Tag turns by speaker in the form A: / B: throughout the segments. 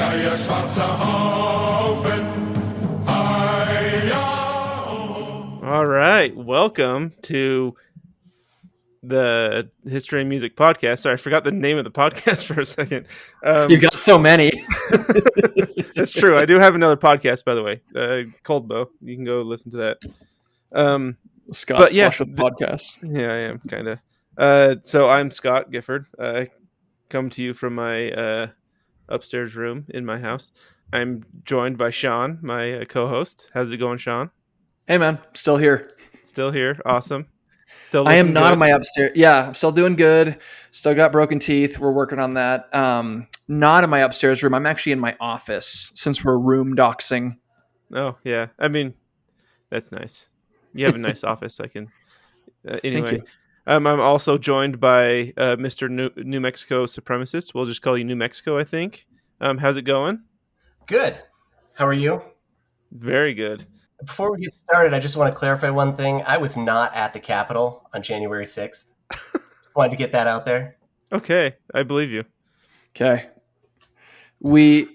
A: Geyers, schwarzer Haufen.
B: All right, welcome to the History and Music Podcast. Sorry, I forgot the name of the podcast for a second.
C: You've got so many.
B: That's true. I do have another podcast, by the way, Cold Bow. You can go listen to that.
C: Scott's flush with podcasts.
B: Yeah, I am kind of. So I'm Scott Gifford. Come to you from my upstairs room in my house. I'm joined by Sean, my co-host. How's it going, Sean?
C: Hey, man. Still here.
B: Still here. Awesome. Still
C: I am not
B: good.
C: in my upstairs. Yeah, I'm still doing good. Still got broken teeth. We're working on that. Not in my upstairs room. I'm actually in my office since we're room doxing.
B: Oh, yeah. I mean, that's nice. You have a nice office. I can. Anyway.
C: Thank you.
B: I'm also joined by Mr. New Mexico Supremacist. We'll just call you New Mexico, I think. How's it going?
D: Good. How are you?
B: Very good.
D: Before we get started, I just want to clarify one thing. I was not at the Capitol on January 6th. Wanted to get that out there.
B: Okay, I believe you.
C: Okay. We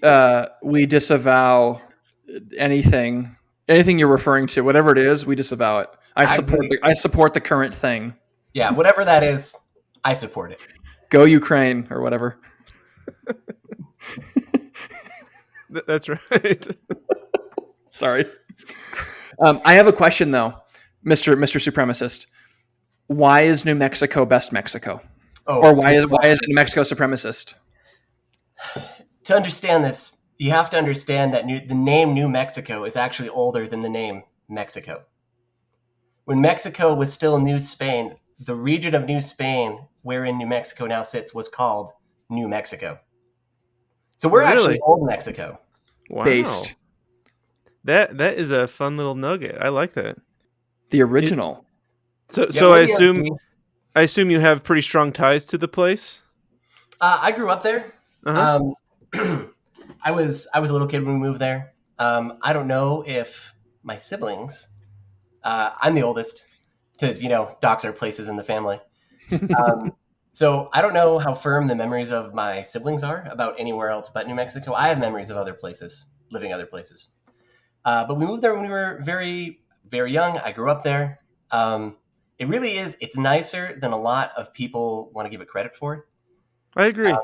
C: disavow anything you're referring to, whatever it is. We disavow it. I support the current thing.
D: Yeah, whatever that is, I support it.
C: Go Ukraine or whatever.
B: That's right.
C: Sorry. I have a question though, Mr. Supremacist. Why is New Mexico best Mexico? Or why is New Mexico supremacist?
D: To understand this, you have to understand that the name New Mexico is actually older than the name Mexico. When Mexico was still New Spain, the region of New Spain wherein New Mexico now sits was called New Mexico. So we're actually Old Mexico.
B: Wow.
C: Based.
B: That is a fun little nugget. I like that.
C: The original.
B: So I assume you have pretty strong ties to the place.
D: I grew up there.
B: Uh-huh.
D: I was a little kid when we moved there. I don't know if my siblings. I'm the oldest to dox our places in the family. So I don't know how firm the memories of my siblings are about anywhere else but New Mexico. I have memories of other places, living other places. But we moved there when we were very, very young. I grew up there. It really is. It's nicer than a lot of people want to give it credit for.
B: I agree.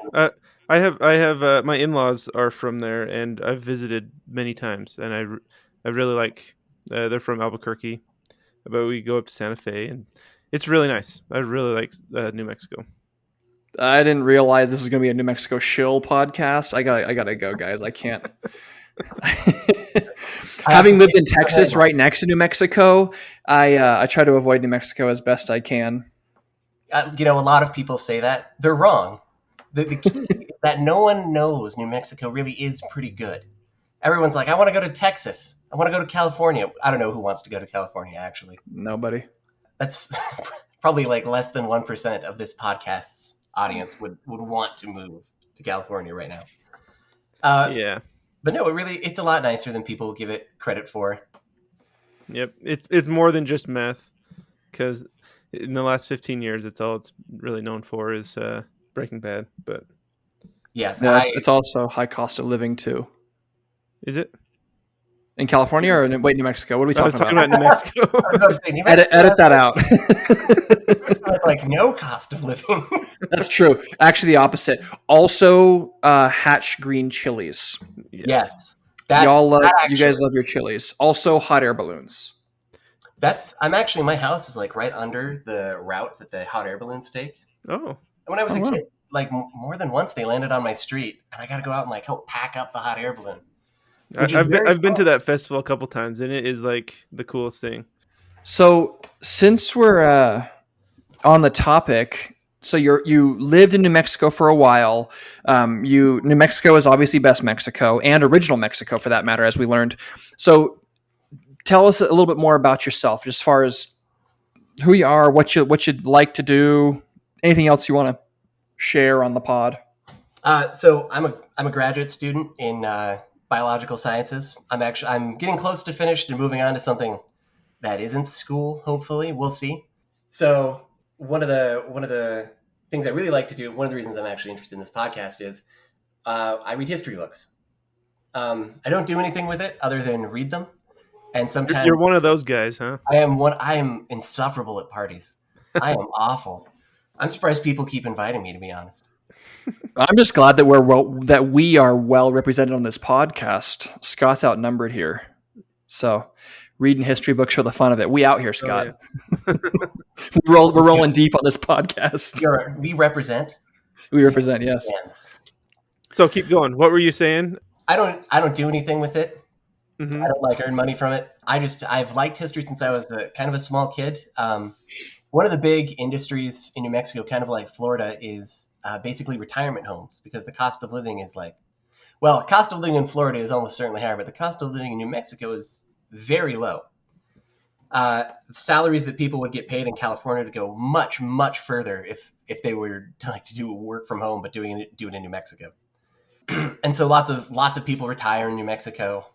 B: I have my in-laws are from there, and I've visited many times, and I really like. They're from Albuquerque, but we go up to Santa Fe, and it's really nice. I really like New Mexico.
C: I didn't realize this was going to be a New Mexico shill podcast. I gotta go, guys. I can't. Having lived in Texas right next to New Mexico, I try to avoid New Mexico as best I can.
D: A lot of people say that. They're wrong. The key is that no one knows New Mexico really is pretty good. Everyone's like, I want to go to Texas. I want to go to California. I don't know who wants to go to California, actually.
C: Nobody.
D: That's probably like less than 1% of this podcast's audience would want to move to California right now.
B: Yeah.
D: But no, it's a lot nicer than people give it credit for.
B: Yep. It's more than just meth, because in the last 15 years, it's all it's really known for is Breaking Bad. But
D: yes,
C: it's also high cost of living too.
B: Is it?
C: In California or New Mexico? What are we talking about?
B: About New Mexico.
D: I was about to say, New Mexico
C: Edit that out.
D: It's like no cost of living.
C: That's true. Actually, the opposite. Also, Hatch green chilies.
D: Yes.
C: You guys love your chilies. Also, hot air balloons.
D: My house is like right under the route that the hot air balloons take.
B: Oh.
D: And when I was a kid, like more than once they landed on my street, and I got to go out and like help pack up the hot air balloon.
B: I've been to that festival a couple times, and it is like the coolest thing.
C: So since we're on the topic, so you lived in New Mexico for a while. New Mexico is obviously best Mexico and original Mexico for that matter, as we learned. So tell us a little bit more about yourself, just as far as who you are, what you'd like to do, anything else you want to share on the pod.
D: So I'm a graduate student in biological sciences. I'm getting close to finished and moving on to something that isn't school. Hopefully, we'll see. So one of the things I really like to do, one of the reasons I'm actually interested in this podcast is I read history books. I don't do anything with it other than read them. And sometimes
B: You're one of those guys, huh?
D: I am insufferable at parties. I am awful. I'm surprised people keep inviting me, to be honest.
C: I'm just glad that we are well represented on this podcast. Scott's outnumbered here, so reading history books for the fun of it. We out here, Scott.
B: Oh, yeah.
C: We're rolling deep on this podcast.
D: We represent.
C: We represent, yes.
D: Stands.
B: So keep going. What were you saying?
D: I don't do anything with it.
B: Mm-hmm.
D: I don't like earn money from it. I've liked history since I was kind of a small kid. One of the big industries in New Mexico, kind of like Florida, is basically retirement homes, because the cost of living is cost of living in Florida is almost certainly higher, but the cost of living in New Mexico is very low. Salaries that people would get paid in California to go much, much further if they were to do work from home, but do it in New Mexico. And so lots of people retire in New Mexico.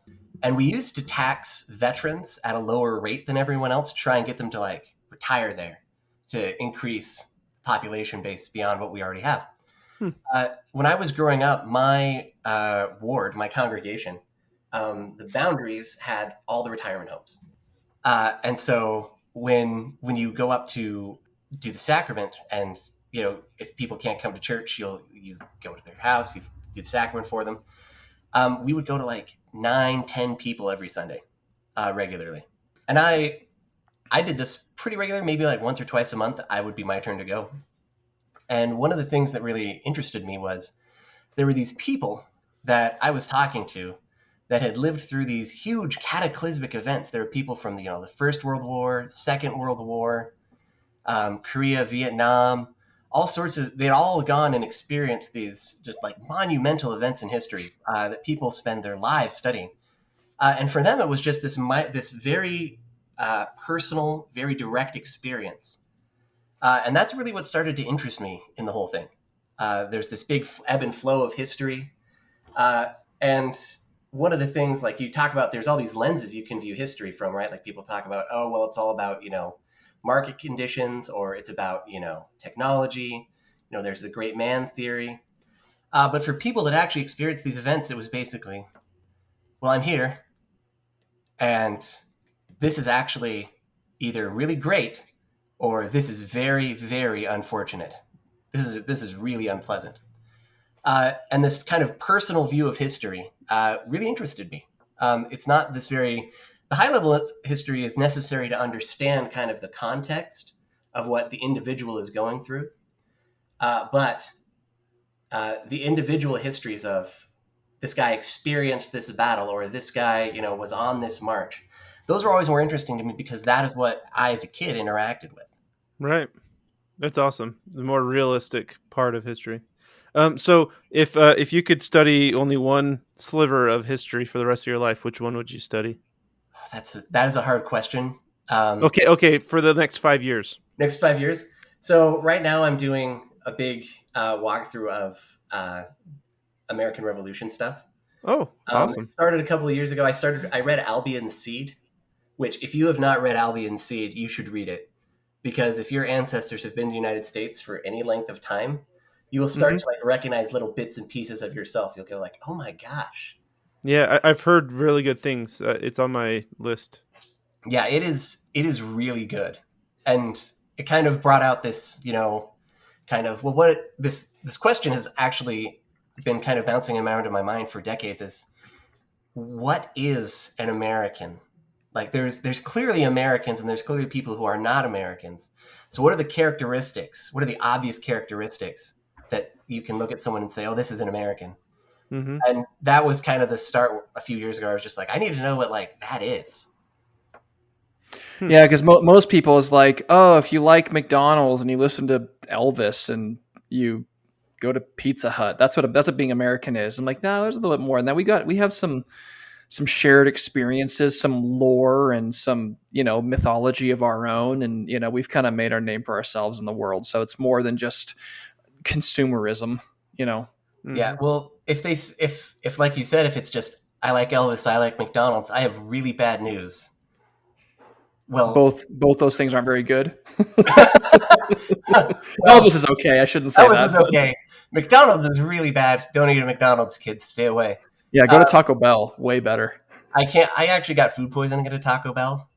D: And we used to tax veterans at a lower rate than everyone else to try and get them to retire there, to increase population base beyond what we already have. When I was growing up, my ward, my congregation, the boundaries had all the retirement homes. And so when you go up to do the sacrament, and if people can't come to church, you go to their house, you do the sacrament for them. We would go to 9-10 people every Sunday, regularly. And I did this pretty regular, maybe once or twice a month. I would be my turn to go. And one of the things that really interested me was there were these people that I was talking to that had lived through these huge cataclysmic events. There were people from the First World War, Second World War, Korea, Vietnam, all sorts of. They'd all gone and experienced these just monumental events in history that people spend their lives studying. And for them, it was just this very personal, very direct experience. And that's really what started to interest me in the whole thing. There's this big ebb and flow of history. And one of the things, you talk about, there's all these lenses you can view history from, right? People talk about, oh, well, it's all about, market conditions, or it's about, technology. There's the great man theory. But for people that actually experienced these events, it was basically, well, I'm here, and this is actually either really great, or this is very, very unfortunate. This is really unpleasant. And this kind of personal view of history really interested me. It's not this the high level history is necessary to understand kind of the context of what the individual is going through. But the individual histories of this guy experienced this battle, or this guy, was on this march, those are always more interesting to me, because that is what I, as a kid, interacted with.
B: Right. That's awesome. The more realistic part of history. So if you could study only one sliver of history for the rest of your life, which one would you study?
D: That is a hard question.
B: Okay. For the next 5 years.
D: Next 5 years. So right now I'm doing a big walkthrough of American Revolution stuff.
B: Oh, awesome.
D: It started a couple of years ago. I read Albion's Seed, which, if you have not read Albion's Seed, you should read it. Because if your ancestors have been to the United States for any length of time, you will start to recognize little bits and pieces of yourself. You'll go oh my gosh.
B: Yeah, I've heard really good things. It's on my list.
D: Yeah, it is really good. And it kind of brought out this, this question has actually been kind of bouncing around in my mind for decades, is what is an American? There's clearly Americans, and there's clearly people who are not Americans. So what are the characteristics? What are the obvious characteristics that you can look at someone and say, oh, this is an American? Mm-hmm. And that was kind of the start a few years ago. I was just I need to know what that is.
C: Yeah, because most people is oh, if you like McDonald's and you listen to Elvis and you go to Pizza Hut, that's what being American is. I'm no, there's a little bit more. And then we have some shared experiences, some lore, and some mythology of our own, and we've kind of made our name for ourselves in the world. So it's more than just consumerism.
D: Yeah, well, if like you said, if it's just I like Elvis, I like McDonald's, I have really bad news. Well,
C: both those things aren't very good. Elvis is okay. I shouldn't say
D: Elvis
C: that.
D: Is okay. McDonald's is really bad. Don't eat at McDonald's, kids. Stay away.
C: Yeah, go to Taco Bell. Way better.
D: I actually got food poisoning at a Taco Bell.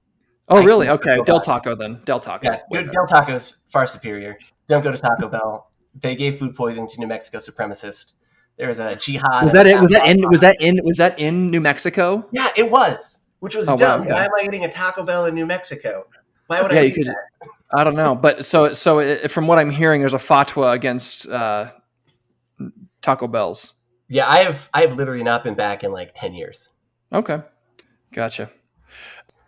C: Oh,
D: I
C: really?
D: can't
C: Okay.
D: go
C: Del
D: back.
C: Taco then. Del Taco.
D: Yeah,
C: Way
D: Del
C: better.
D: Taco's far superior. Don't go to Taco Bell. They gave food poisoning to New Mexico Supremacist. There was a jihad.
C: Was
D: and
C: that
D: a
C: it? Was that in?
D: Taliban.
C: Was that in New Mexico?
D: Yeah, it was, which was
C: Oh wow.
D: dumb.
C: Okay.
D: Why am I eating a Taco Bell in New Mexico? Why would
C: Yeah,
D: I
C: you
D: do
C: could.
D: that?
C: I don't know, but from what I'm hearing, there's a fatwa against Taco Bells.
D: Yeah, I have literally not been back in like 10 years.
C: Okay, gotcha.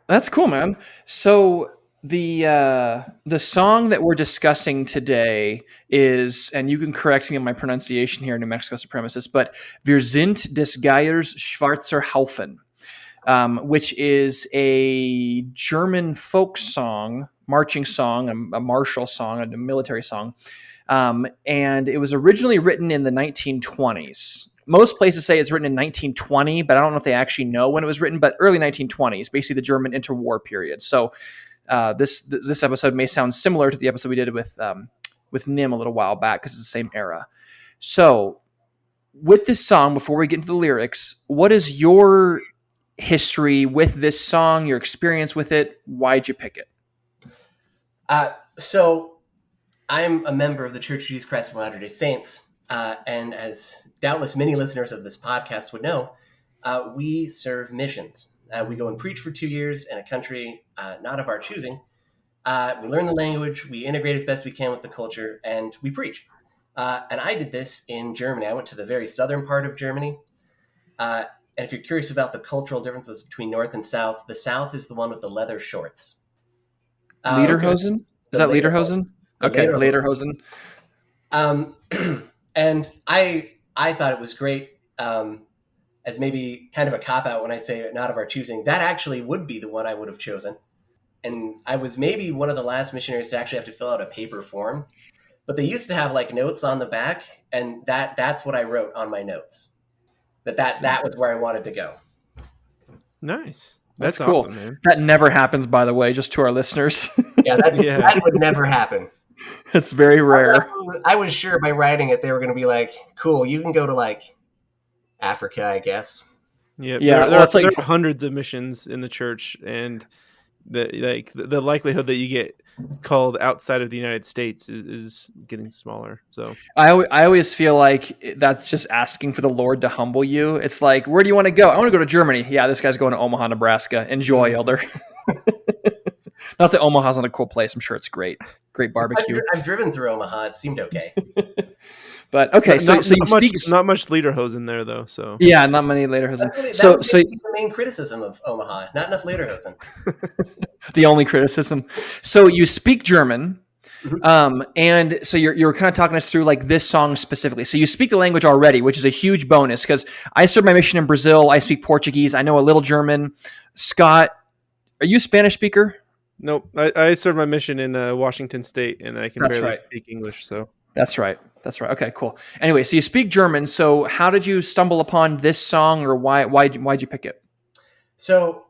C: That's cool, man. So the song that we're discussing today is, and you can correct me on my pronunciation here, New Mexico Supremacist, but Wir sind des Geyers schwarzer Haufen, which is a German folk song, marching song, a martial song, a military song. And it was originally written in the 1920s. Most places say it's written in 1920, but I don't know if they actually know when it was written, but early 1920s, basically the German interwar period. So this episode may sound similar to the episode we did with Nim a little while back because it's the same era. So with this song, before we get into the lyrics, what is your history with this song, your experience with it? Why'd you pick it?
D: So I'm a member of the Church of Jesus Christ of Latter-day Saints, and as doubtless many listeners of this podcast would know, we serve missions. We go and preach for 2 years in a country not of our choosing. We learn the language, we integrate as best we can with the culture, and we preach. And I did this in Germany. I went to the very southern part of Germany. And if you're curious about the cultural differences between North and South, the South is the one with the leather shorts.
C: Lederhosen? Is that Lederhosen? Okay,
D: Lederhosen.
C: Lederhosen.
D: And I thought it was great, as maybe kind of a cop-out when I say not of our choosing. That actually would be the one I would have chosen. And I was maybe one of the last missionaries to actually have to fill out a paper form. But they used to have like notes on the back, and that's what I wrote on my notes. That was where I wanted to go.
B: Nice.
C: That's
B: Awesome,
C: cool.
B: man.
C: That never happens, by the way, just to our listeners.
D: Yeah, that would never happen.
C: It's very rare.
D: I was sure by writing it, they were going to be like, cool, you can go to like Africa, I guess.
B: Yeah,
C: Yeah,
B: there
C: well,
B: are hundreds of missions in the church, and the likelihood that you get called outside of the United States is getting smaller. So
C: I always feel like that's just asking for the Lord to humble you. It's like, where do you want to go? I want to go to Germany. Yeah, this guy's going to Omaha, Nebraska. Enjoy, elder. Not that Omaha's not a cool place. I'm sure it's great. Great barbecue.
D: I've driven through Omaha. It seemed okay.
C: But okay,
B: not much lederhosen there though. So
C: yeah, not many lederhosen.
D: So the main criticism of Omaha, not enough lederhosen.
C: The only criticism. So you speak German, and so you're kind of talking us through like this song specifically. So you speak the language already, which is a huge bonus because I served my mission in Brazil. I speak Portuguese. I know a little German. Scott, are you a Spanish speaker?
B: Nope. I served my mission in Washington State, and I can barely speak English. So
C: That's right. Okay, cool. Anyway, so you speak German. So how did you stumble upon this song, or why'd you pick it?
D: So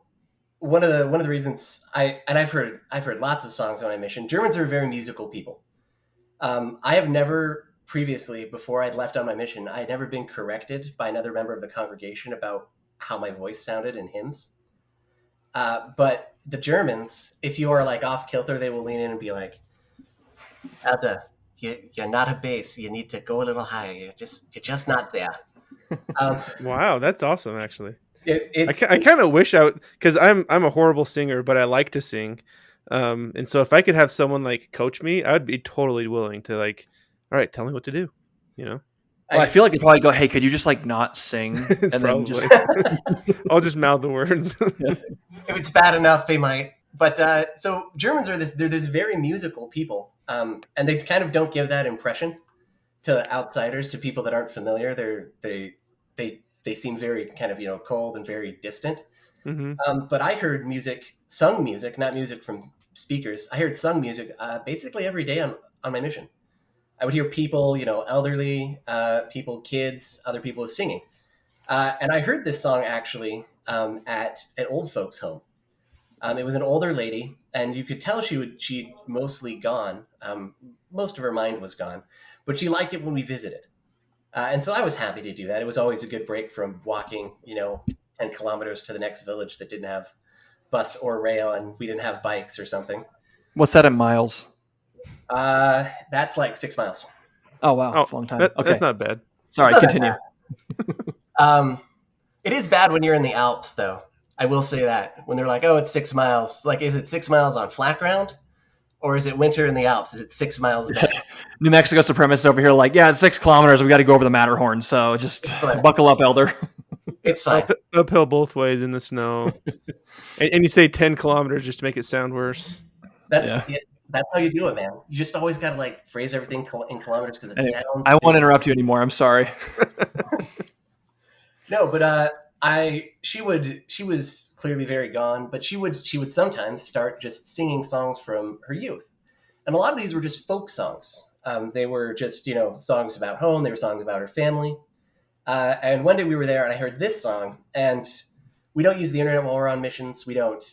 D: one of the reasons I've heard lots of songs on my mission. Germans are very musical people. I have never previously, before I'd left on my mission, I had never been corrected by another member of the congregation about how my voice sounded in hymns. But the Germans, if you are like off kilter, they will lean in and be like, Alter, you're not a bass. You need to go a little higher. You're just not there.
B: Wow, that's awesome. Actually,
D: I
B: kind of wish because I'm a horrible singer, but I like to sing. And so if I could have someone like coach me, I'd be totally willing to like, all right, tell me what to do. You know.
C: Well, I feel like they'd probably go, "Hey, could you just like not sing?" And then just
B: I'll just mouth the words.
D: If it's bad enough, they might. But so Germans are they're this very musical people, and they kind of don't give that impression to outsiders, to people that aren't familiar. They seem very kind of cold and very distant. Mm-hmm. But I heard sung music, not music from speakers. I heard sung music basically every day on my mission. I would hear people, elderly people, kids, other people singing. And I heard this song actually at an old folks' home. It was an older lady, and you could tell she'd mostly gone. Most of her mind was gone, but she liked it when we visited. And so I was happy to do that. It was always a good break from walking, 10 kilometers to the next village that didn't have bus or rail, and we didn't have bikes or something.
C: What's that in miles?
D: That's like 6 miles.
C: Oh, wow. That's a long time. Okay.
B: That's not bad.
C: Sorry, continue.
D: It is bad when you're in the Alps, though. I will say that. When they're like, oh, it's 6 miles. Like, is it 6 miles on flat ground? Or is it winter in the Alps? Is it 6 miles down?
C: New Mexico Supremacist over here like, yeah, it's 6 kilometers. We got to go over the Matterhorn. So just buckle up, elder.
D: It's fine.
B: Uphill both ways in the snow. and you say 10 kilometers just to make it sound worse.
D: That's how you do it, man. You just always got to like phrase everything in kilometers because it sounds.
C: I won't interrupt you anymore. I'm sorry.
D: No, but she was clearly very gone, but she would sometimes start just singing songs from her youth, and a lot of these were just folk songs. They were just songs about home. They were songs about her family. And one day we were there, and I heard this song. And we don't use the internet while we're on missions. We don't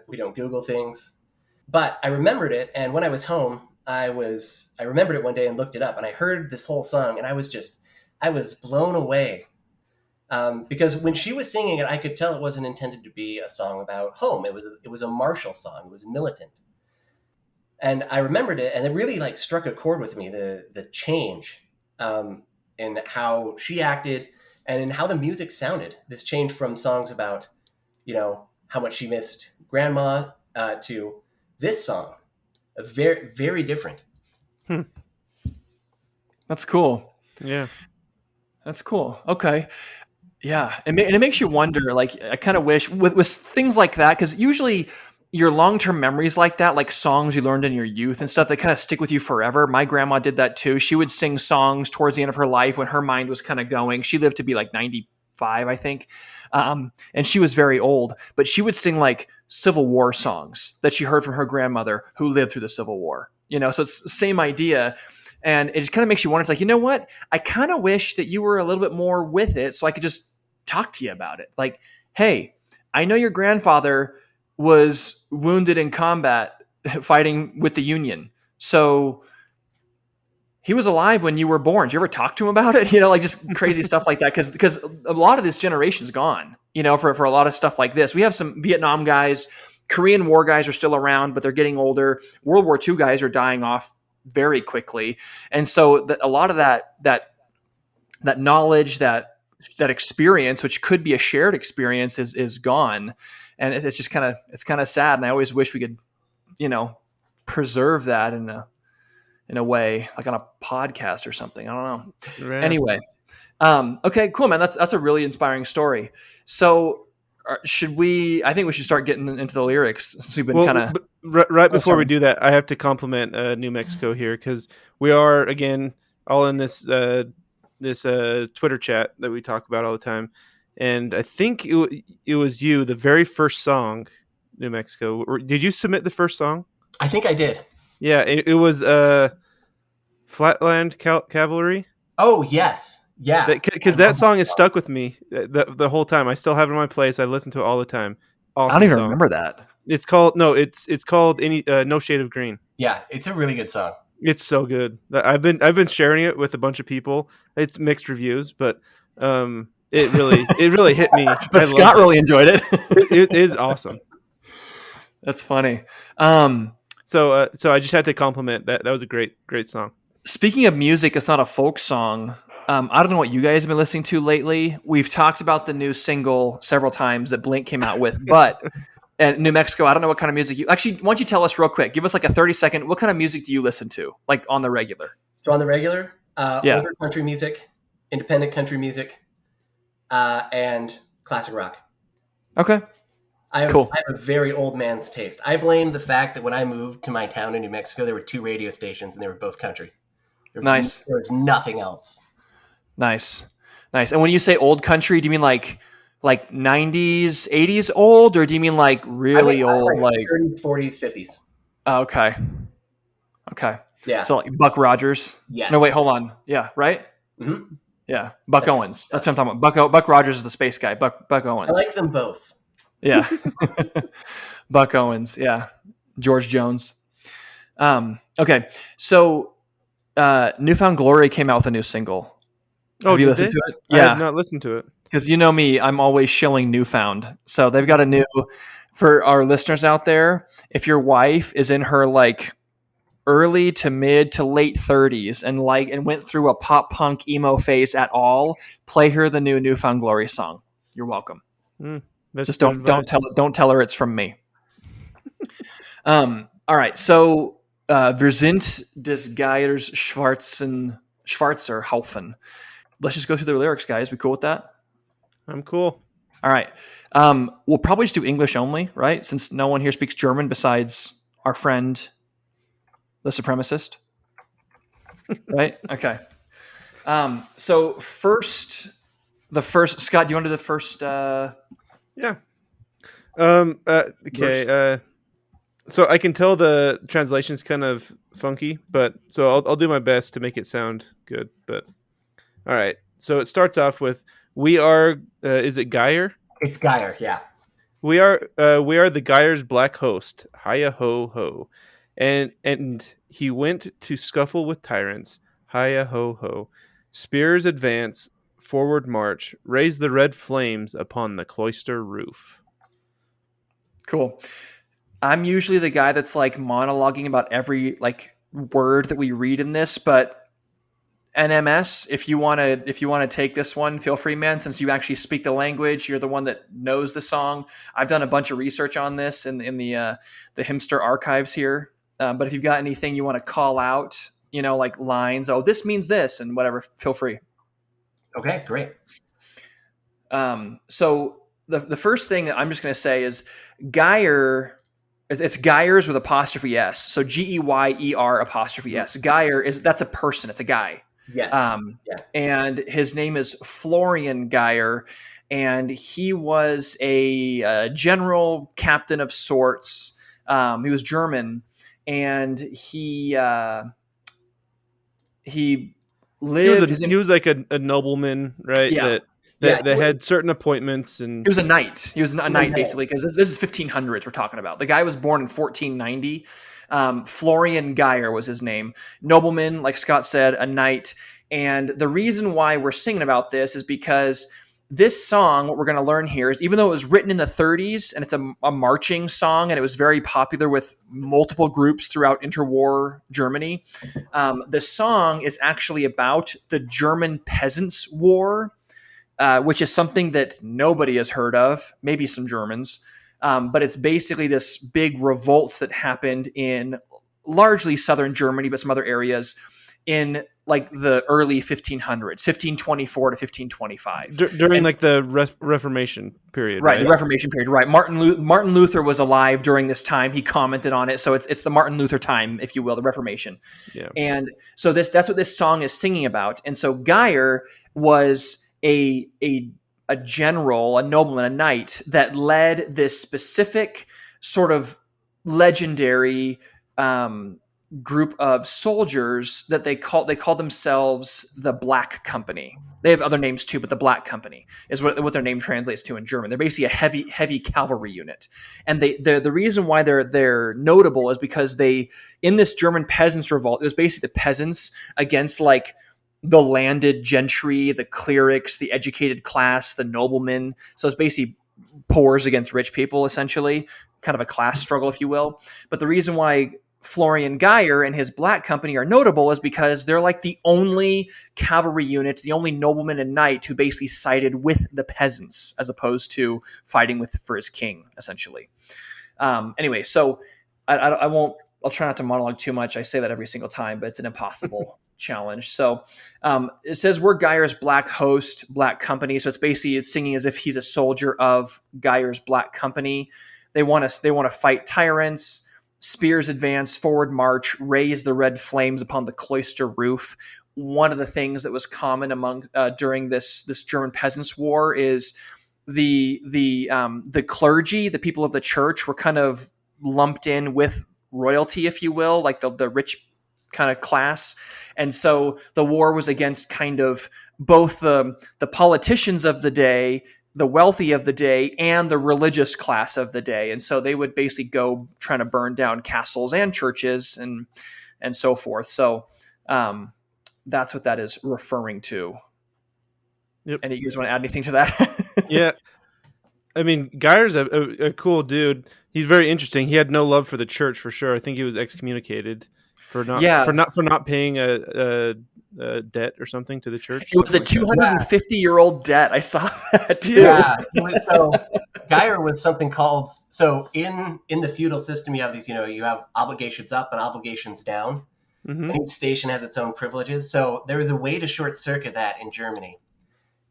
D: Google things. But I remembered it, and when I was home, I remembered it one day and looked it up, and I heard this whole song, and I was blown away. Because when she was singing it, I could tell it wasn't intended to be a song about home. It was a martial song. It was militant. And I remembered it, and it really like struck a chord with me, the change in how she acted and in how the music sounded. This change from songs about, how much she missed grandma to this song, very, very different.
C: That's cool.
B: Yeah.
C: That's cool. Okay. Yeah. And it makes you wonder, like, I kind of wish with things like that, because usually your long-term memories like that, like songs you learned in your youth and stuff that kind of stick with you forever. My grandma did that too. She would sing songs towards the end of her life when her mind was kind of going. She lived to be like 95, I think. And she was very old, but she would sing like Civil War songs that she heard from her grandmother who lived through the Civil War, so it's the same idea. And it just kind of makes you wonder. It's like, you know what? I kind of wish that you were a little bit more with it so I could just talk to you about it. Like, hey, I know your grandfather was wounded in combat fighting with the Union. So he was alive when you were born. Did you ever talk to him about it? Like just crazy stuff like that. Because a lot of this generation's gone, for a lot of stuff like this. We have some Vietnam guys, Korean War guys are still around, but they're getting older. World War II guys are dying off very quickly. And so a lot of that knowledge, that experience, which could be a shared experience, is gone. And it's just kind of sad. And I always wish we could, preserve that in a way, like on a podcast or something. I don't know. Right. Anyway. Okay, cool, man. That's a really inspiring story. So I think we should start getting into the lyrics since we've been kind of
B: right before we do that. I have to compliment New Mexico here, because we are again all in this Twitter chat that we talk about all the time. And I think it was you, the very first song, New Mexico. Did you submit the first song?
D: I think I did.
B: Yeah, it was Flatland Cavalry.
D: Oh, yes. Yeah.
B: Because that song has stuck with me the whole time. I still have it in my place. I listen to it all the time. Awesome
C: I don't even
B: song.
C: Remember that.
B: It's called No Shade of Green.
D: Yeah, it's a really good song.
B: It's so good. I've been sharing it with a bunch of people. It's mixed reviews, but it really hit me.
C: But Scott really enjoyed it.
B: It is awesome.
C: That's funny.
B: So I just had to compliment that. That was a great song.
C: Speaking of music, it's not a folk song. I don't know what you guys have been listening to lately. We've talked about the new single several times that Blink came out with, but and New Mexico, I don't know what kind of music why don't you tell us real quick? Give us like a 30-second. What kind of music do you listen to, like on the regular?
D: So on the regular, older country music, independent country music, and classic rock.
C: Okay.
D: I have a very old man's taste. I blame the fact that when I moved to my town in New Mexico, there were 2 radio stations and they were both country.
C: Nice.
D: There was nothing else.
C: Nice. And when you say old country, do you mean like 90s, 80s old, or do you mean like really old, like
D: 30s, 40s, 50s?
C: Oh, okay.
D: Yeah.
C: So like Buck Rogers.
D: Yes.
C: No, wait, hold on. Yeah, right.
D: Mm-hmm.
C: Yeah, Buck Owens. That's what I'm talking about. Buck Rogers is the space guy. Buck Owens.
D: I like them both.
C: Yeah. Buck Owens. Yeah. George Jones. Okay. So Newfound Glory came out with a new single.
B: Oh,
C: Have you
B: did
C: listened
B: they?
C: to it?
B: I have
C: Yeah,
B: not listened to it.
C: because you know me, I'm always shilling Newfound. So they've got a new, for our listeners out there, if your wife is in her like early to mid to late 30s and went through a pop punk emo phase at all, play her the new Newfound Glory song. You're welcome.
B: That's
C: Just
B: good advice.
C: don't tell her it's from me. All right, so wir sind des Geyers schwarzer Haufen. Let's just go through the lyrics, guys. We cool with that?
B: I'm cool.
C: All right. We'll probably just do English only, right? Since no one here speaks German besides our friend, the supremacist. Right? Okay. So the first, Scott, do you want to do the first?
B: Yeah. Okay. So I can tell the translation's kind of funky, but so I'll do my best to make it sound good. But all right. So it starts off with we are. Is it Geyer?
D: It's Geyer, yeah.
B: We are the Geyer's black host. Hiya ho ho, and he went to scuffle with tyrants. Hiya ho ho. Spears advance, forward march, raise the red flames upon the cloister roof.
C: Cool. I'm usually the guy that's like monologuing about every like word that we read in this, but NMS, if you want to take this one, feel free, man. Since you actually speak the language, you're the one that knows the song. I've done a bunch of research on this in the Himster archives here. But if you've got anything you want to call out, like lines, oh, this means this, and whatever, feel free.
D: Okay, great.
C: So the first thing that I'm just going to say is Geyer. It's Geyers with apostrophe S. So Geyer apostrophe S. Geyer that's a person. It's a guy.
D: Yes.
C: Yeah. And his name is Florian Geyer, and he was a general captain of sorts. He was German, and he lived.
B: He was like a nobleman, right?
C: Yeah.
B: That had certain appointments, and
C: he was a knight. He was a knight basically, because this is 1500s we're talking about. The guy was born in 1490. Florian Geyer was his name. Nobleman, like Scott said, a knight. And the reason why we're singing about this is because this song, what we're going to learn here is, even though it was written in the 30s and it's a marching song and it was very popular with multiple groups throughout interwar Germany, the song is actually about the German Peasants War, which is something that nobody has heard of, maybe some Germans. But it's basically this big revolts that happened in largely southern Germany, but some other areas in like the early 1500s, 1524 to 1525.
B: During like the Reformation period.
C: Right, the Reformation period, right. Martin Luther was alive during this time. He commented on it. So it's the Martin Luther time, if you will, the Reformation. Yeah. And so that's what this song is singing about. And so Geyer was a general, a nobleman, a knight that led this specific sort of legendary group of soldiers that they called themselves the Black Company. They have other names too, but the Black Company is what their name translates to in German. They're basically a heavy cavalry unit, and the reason why they're notable is because in this German peasants revolt, it was basically the peasants against like the landed gentry, the clerics, the educated class, the noblemen. So it's basically poors against rich people, essentially, kind of a class struggle, if you will. But the reason why Florian Geyer and his Black Company are notable is because they're like the only cavalry unit, the only nobleman and knight who basically sided with the peasants as opposed to fighting for his king, essentially. Anyway, so I'll try not to monologue too much. I say that every single time, but it's an impossible challenge. So it says we're Geyer's Black host, Black Company. So it's basically singing as if he's a soldier of Geyer's Black Company. They want to fight tyrants. Spears advance, forward march, raise the red flames upon the cloister roof. One of the things that was common among during this German Peasants War is the clergy, the people of the church, were kind of lumped in with royalty, if you will, like the rich kind of class. And so the war was against kind of both the politicians of the day, the wealthy of the day, and the religious class of the day. And so they would basically go trying to burn down castles and churches and so forth. So that's what that is referring to.
B: Yep.
C: And you guys want to add anything to that?
B: Yeah. I mean, Geyer's a cool dude. He's very interesting. He had no love for the church for sure. I think he was excommunicated for not paying a debt or something to the church.
C: It was a 250-year-old debt. I saw that too.
D: Yeah. So Geyer was something called, so in the feudal system, you have these, you have obligations up and obligations down.
B: Mm-hmm.
D: And each station has its own privileges. So there was a way to short circuit that in Germany.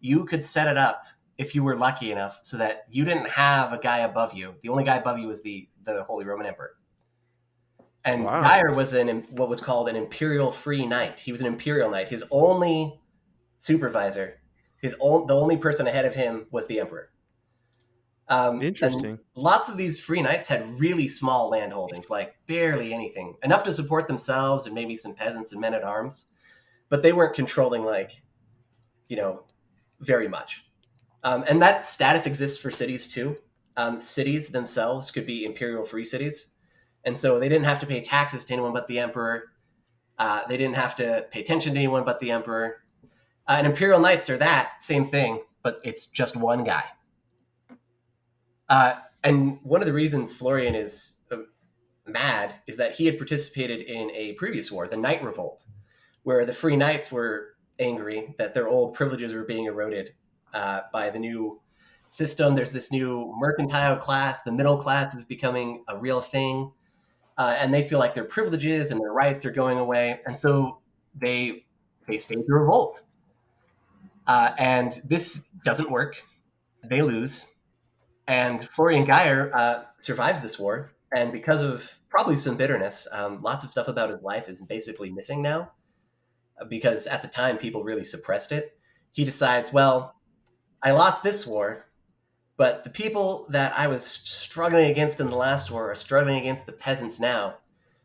D: You could set it up, if you were lucky enough, so that you didn't have a guy above you. The only guy above you was the Holy Roman Emperor. And
B: Wow.
D: Geyer was what was called an imperial free knight. He was an imperial knight. His only supervisor, the only person ahead of him was the emperor.
B: Interesting.
D: And lots of these free knights had really small land holdings, like barely anything, enough to support themselves and maybe some peasants and men at arms, but they weren't controlling very much. And that status exists for cities too. Cities themselves could be imperial free cities. And so they didn't have to pay taxes to anyone but the emperor. They didn't have to pay attention to anyone but the emperor. And imperial knights are that same thing, but it's just one guy. And one of the reasons Florian is mad is that he had participated in a previous war, the Knight Revolt, where the free knights were angry that their old privileges were being eroded by the new system. There's this new mercantile class. The middle class is becoming a real thing. And they feel like their privileges and their rights are going away. And so they stage a revolt. And this doesn't work. They lose. And Florian Geyer survives this war. And because of probably some bitterness, lots of stuff about his life is basically missing now. Because at the time, people really suppressed it. He decides, well, I lost this war, but the people that I was struggling against in the last war are struggling against the peasants now.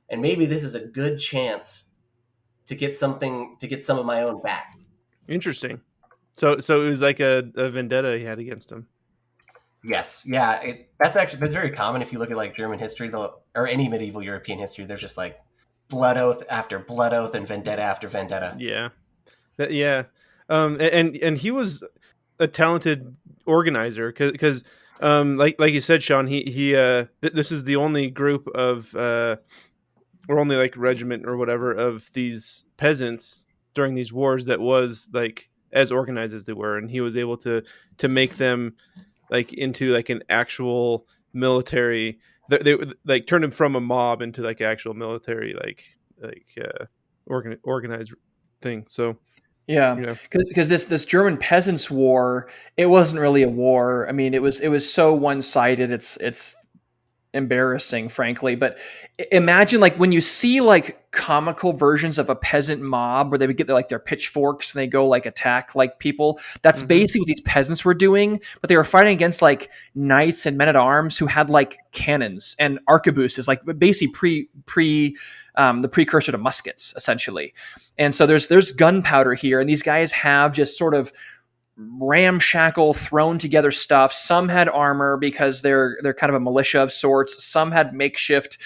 D: And maybe this is a good chance to get some of my own back.
B: Interesting. So it was like a vendetta he had against him.
D: Yes. Yeah. That's very common if you look at like German history, or any medieval European history. There's just like blood oath after blood oath and vendetta after vendetta.
B: Yeah. Yeah. And he was a talented organizer because like you said, Sean, he this is the only group of or only like regiment or whatever of these peasants during these wars that was like as organized as they were, and he was able to make them like into like an actual military. They like turned him from a mob into like actual military organized thing. So
C: yeah, because this German Peasants War, it wasn't really a war. I mean, it was so one-sided. It's embarrassing, frankly. But imagine like when you see like comical versions of a peasant mob where they would get their pitchforks and they go like attack like people. That's basically what these peasants were doing, but they were fighting against like knights and men at arms who had like cannons and arquebuses, like basically the precursor to muskets, essentially. And so there's gunpowder here, and these guys have just sort of ramshackle thrown together stuff. Some had armor because they're kind of a militia of sorts. Some had makeshift,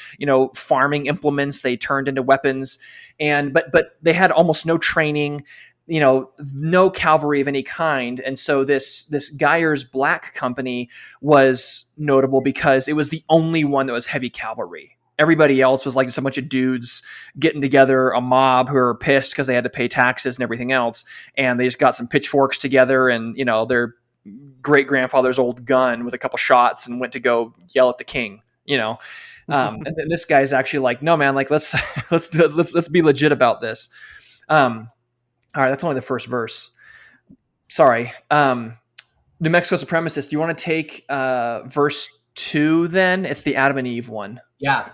C: farming implements they turned into weapons. And but they had almost no training, no cavalry of any kind. And so this Geyer's Black Company was notable because it was the only one that was heavy cavalry. Everybody else was like just a bunch of dudes getting together, a mob who are pissed because they had to pay taxes and everything else. And they just got some pitchforks together and, their great grandfather's old gun with a couple shots and went to go yell at the king, And then this guy's actually like, no, man, like let's be legit about this. All right. That's only the first verse. Sorry. New Mexico Supremacist. Do you want to take verse 2 then? It's the Adam and Eve one.
D: Yeah.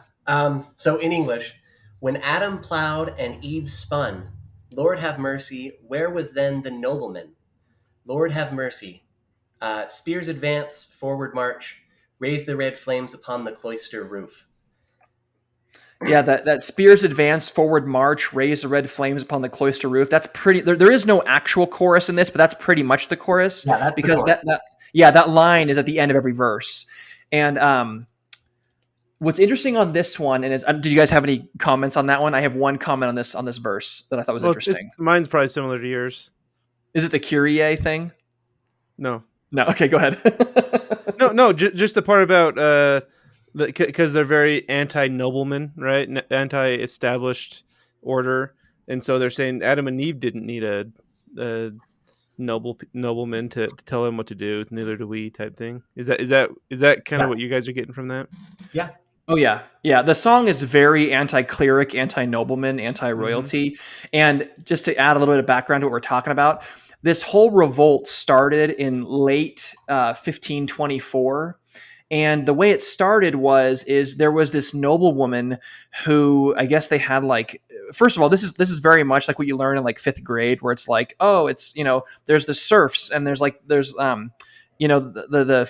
D: So in English, when Adam plowed and Eve spun, Lord have mercy, where was then the nobleman? Lord have mercy. Spears advance, forward march, raise the red flames upon the cloister roof.
C: Yeah, that spears advance, forward march, raise the red flames upon the cloister roof. That's pretty. There is no actual chorus in this, but that's pretty much the chorus.
D: Yeah, that's
C: because
D: the chorus.
C: that line is at the end of every verse. And what's interesting on this one, and did you guys have any comments on that one? I have one comment on this verse that I thought was interesting.
B: Mine's probably similar to yours.
C: Is it the Kyrie thing?
B: No.
C: No. Okay, go ahead.
B: No. Just the part about because they're very anti-nobleman, right? Anti-established order, and so they're saying Adam and Eve didn't need a nobleman to tell them what to do. Neither do we, type thing. Is that kind of what you guys are getting from that?
D: Yeah.
C: Oh yeah. Yeah. The song is very anti-cleric, anti-nobleman, anti-royalty. And just to add a little bit of background to what we're talking about, this whole revolt started in late 1524. And the way it started is there was this noblewoman who, I guess they had like, first of all, this is very much like what you learn in like 5th grade, where it's like, oh, it's, there's the serfs and there's the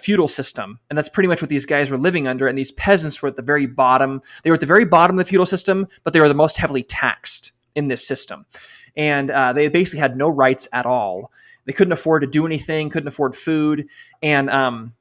C: feudal system. And that's pretty much what these guys were living under. And these peasants were at the very bottom. They were at the very bottom of the feudal system, but they were the most heavily taxed in this system. And they basically had no rights at all. They couldn't afford to do anything, couldn't afford food. And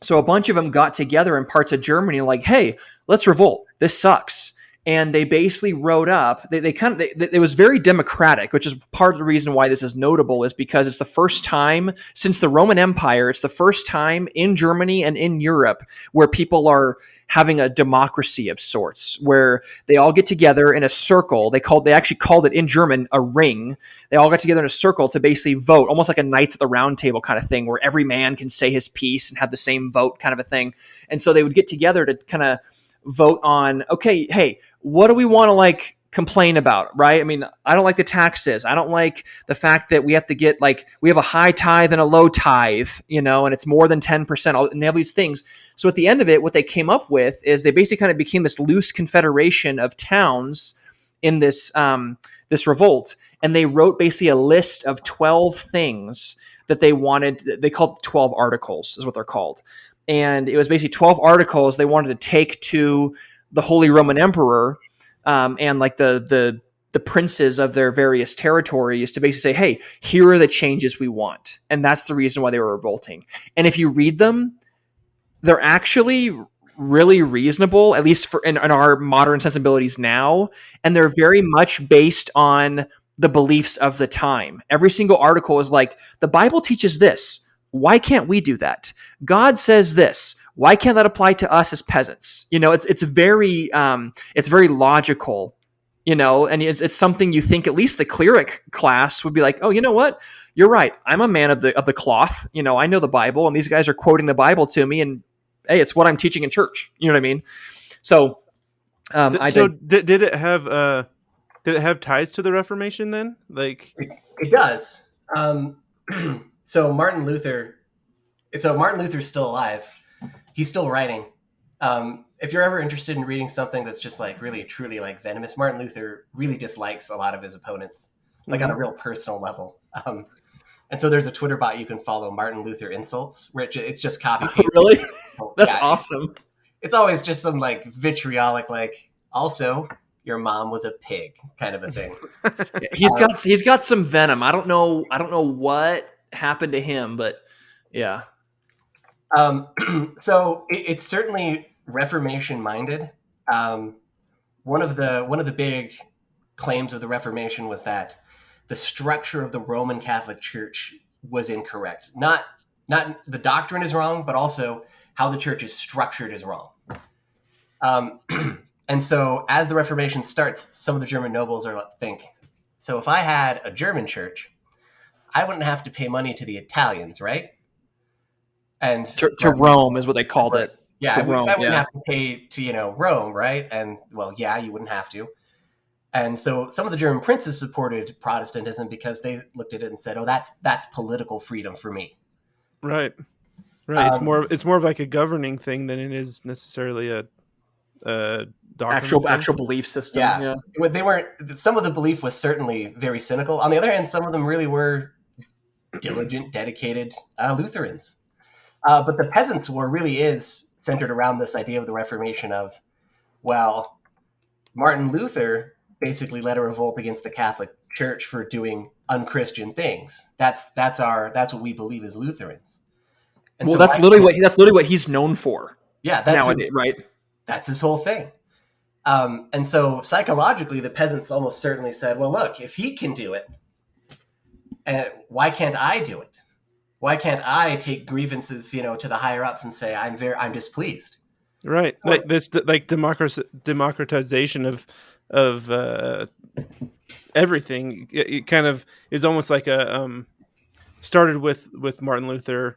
C: so a bunch of them got together in parts of Germany like, hey, let's revolt. This sucks. And they basically wrote up, it was very democratic, which is part of the reason why this is notable, is because it's the first time since the Roman Empire, it's the first time in Germany and in Europe where people are having a democracy of sorts, where they all get together in a circle. They actually called it in German a ring. They all got together in a circle to basically vote, almost like a Knights at the Round Table kind of thing, where every man can say his piece and have the same vote kind of a thing. And so they would get together to kind of vote on, okay, hey, what do we want to like complain about, right? I mean, I don't like the taxes. I don't like the fact that we have to get we have a high tithe and a low tithe, and it's more than 10%, and they have these things. So at the end of it, what they came up with is they basically kind of became this loose confederation of towns in this revolt. And they wrote basically a list of 12 things that they wanted. They called 12 articles is what they're called. And it was basically 12 articles they wanted to take to the Holy Roman Emperor and like the princes of their various territories to basically say, hey, here are the changes we want. And that's the reason why they were revolting. And if you read them, they're actually really reasonable, at least in our modern sensibilities now. And they're very much based on the beliefs of the time. Every single article is like, the Bible teaches this. Why can't we do that? God says this. Why can't that apply to us as peasants? It's very logical, and it's something you think at least the cleric class would be like, oh, you know what? You're right. I'm a man of the cloth. I know the Bible, and these guys are quoting the Bible to me, and hey, it's what I'm teaching in church. You know what I mean? So,
D: Did
B: it have ties to the Reformation then? Like
D: it does. So Martin Luther's still alive. He's still writing. If you're ever interested in reading something that's just like really, truly like venomous, Martin Luther really dislikes a lot of his opponents, like on a real personal level. And so there's a Twitter bot you can follow, Martin Luther Insults, where it's just copy paste.
C: Really? That's awesome.
D: It's always just some like vitriolic, like, also your mom was a pig kind of a thing.
C: He's got some venom. I don't know what happened to him, but yeah.
D: So it's certainly Reformation minded. One of the big claims of the Reformation was that the structure of the Roman Catholic Church was incorrect. Not the doctrine is wrong, but also how the church is structured is wrong. And so as the Reformation starts, some of the German nobles think, so if I had a German church, I wouldn't have to pay money to the Italians, right? And
C: to Rome is what they called it.
D: Yeah, I wouldn't have to pay to, Rome, right? And well, yeah, you wouldn't have to. And so some of the German princes supported Protestantism because they looked at it and said, oh, that's political freedom for me.
B: Right. It's more of like a governing thing than it is necessarily a
C: actual belief system.
D: Yeah. They weren't. Some of the belief was certainly very cynical. On the other hand, some of them really were diligent, dedicated Lutherans. But the Peasants' War really is centered around this idea of the Reformation of, well, Martin Luther basically led a revolt against the Catholic Church for doing unchristian things. That's what we believe as Lutherans. And so
C: that's literally what he's known for.
D: Yeah,
C: nowadays, right?
D: That's his whole thing. And so psychologically, the peasants almost certainly said, well, look, if he can do it, why can't I do it? why can't I take grievances, to the higher ups and say I'm displeased?
B: Right,
D: Or-
B: like this, like democratization of everything. It kind of is almost like a started with Martin Luther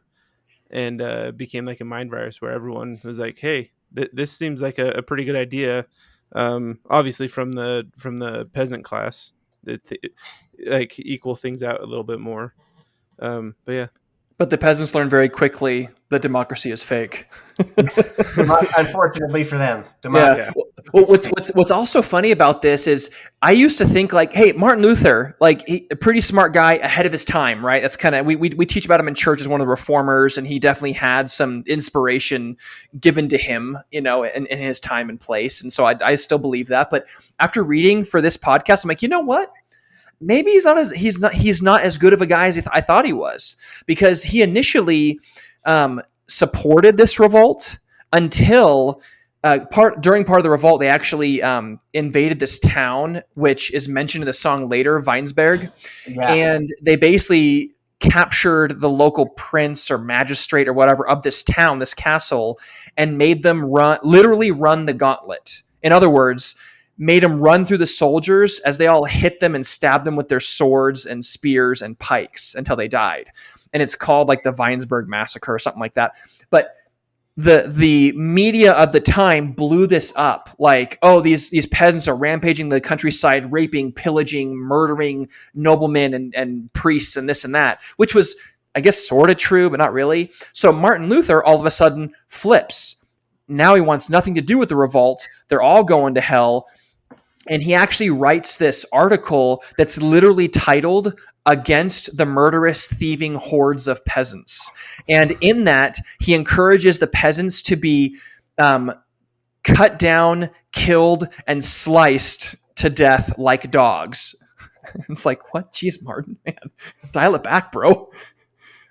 B: and became like a mind virus where everyone was like, "Hey, this seems like a pretty good idea." Obviously, from the peasant class, like equal things out a little bit more. But yeah,
C: But the peasants learn very quickly that democracy is fake.
D: Unfortunately for them,
C: Yeah.
B: Yeah.
C: Well, what's also funny about this is I used to think like, hey, Martin Luther, like a pretty smart guy ahead of his time, right? That's kind of we teach about him in church as one of the reformers, and he definitely had some inspiration given to him, in his time and place. And so I still believe that. But after reading for this podcast, I'm like, you know what? Maybe he's not as good of a guy as I thought he was, because he initially supported this revolt until during part of the revolt, they actually invaded this town, which is mentioned in the song later, Weinsberg, and they basically captured the local prince or magistrate or whatever of this town, this castle, and made them literally run the gauntlet. In other words, made them run through the soldiers as they all hit them and stabbed them with their swords and spears and pikes until they died. And it's called like the Weinsberg Massacre or something like that. But the media of the time blew this up like, oh, these peasants are rampaging the countryside, raping, pillaging, murdering noblemen and priests and this and that, which was, I guess, sort of true, but not really. So Martin Luther all of a sudden flips. Now he wants nothing to do with the revolt. They're all going to hell. And he actually writes this article that's literally titled "Against the Murderous Thieving Hordes of Peasants." And in that, he encourages the peasants to be cut down, killed, and sliced to death like dogs. It's like, what? Jeez, Martin, man, dial it back, bro.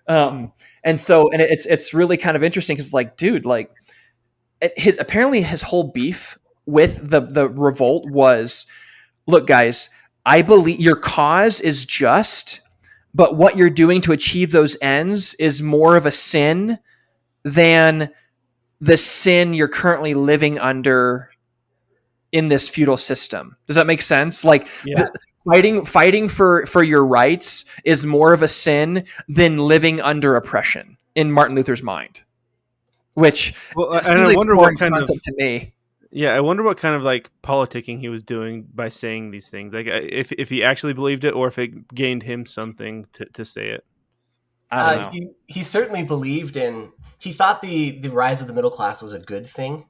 C: And it's really kind of interesting because, like, dude, like, apparently his whole beef with the revolt was, look, guys, I believe your cause is just, but what you're doing to achieve those ends is more of a sin than the sin you're currently living under in this feudal system. Does that make sense? Like,
B: Yeah.
C: Fighting for your rights is more of a sin than living under oppression in Martin Luther's mind. Which
B: and
C: seems
B: I
C: like
B: wonder
C: foreign
B: what kind of
C: concept to me.
B: Yeah, I wonder what kind of like politicking he was doing by saying these things. Like if he actually believed it, or if it gained him something to say it.
C: I don't know.
D: He certainly believed in. He thought the rise of the middle class was a good thing,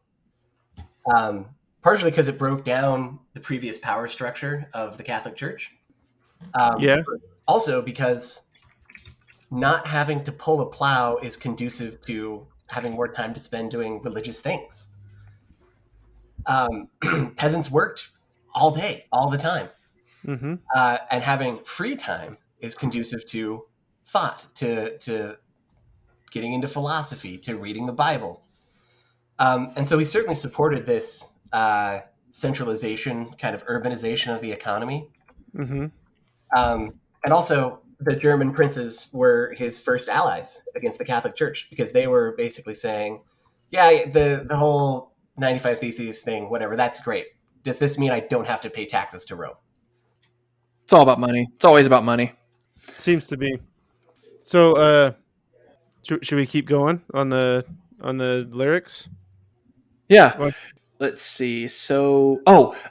D: partially because it broke down the previous power structure of the Catholic Church.
B: Yeah.
D: Also because not having to pull a plow is conducive to having more time to spend doing religious things. Peasants worked all day, all the time.
B: Mm-hmm.
D: And having free time is conducive to thought, to getting into philosophy, to reading the Bible. And so he certainly supported this centralization, kind of urbanization of the economy.
B: Mm-hmm.
D: And also, the German princes were his first allies against the Catholic Church, because they were basically saying, yeah, the whole 95 Theses thing, whatever, that's great. Does this mean I don't have to pay taxes to Rome?
C: It's all about money. It's always about money.
B: Seems to be. So, should we keep going on the lyrics?
C: Yeah.
B: What?
C: Let's see. So,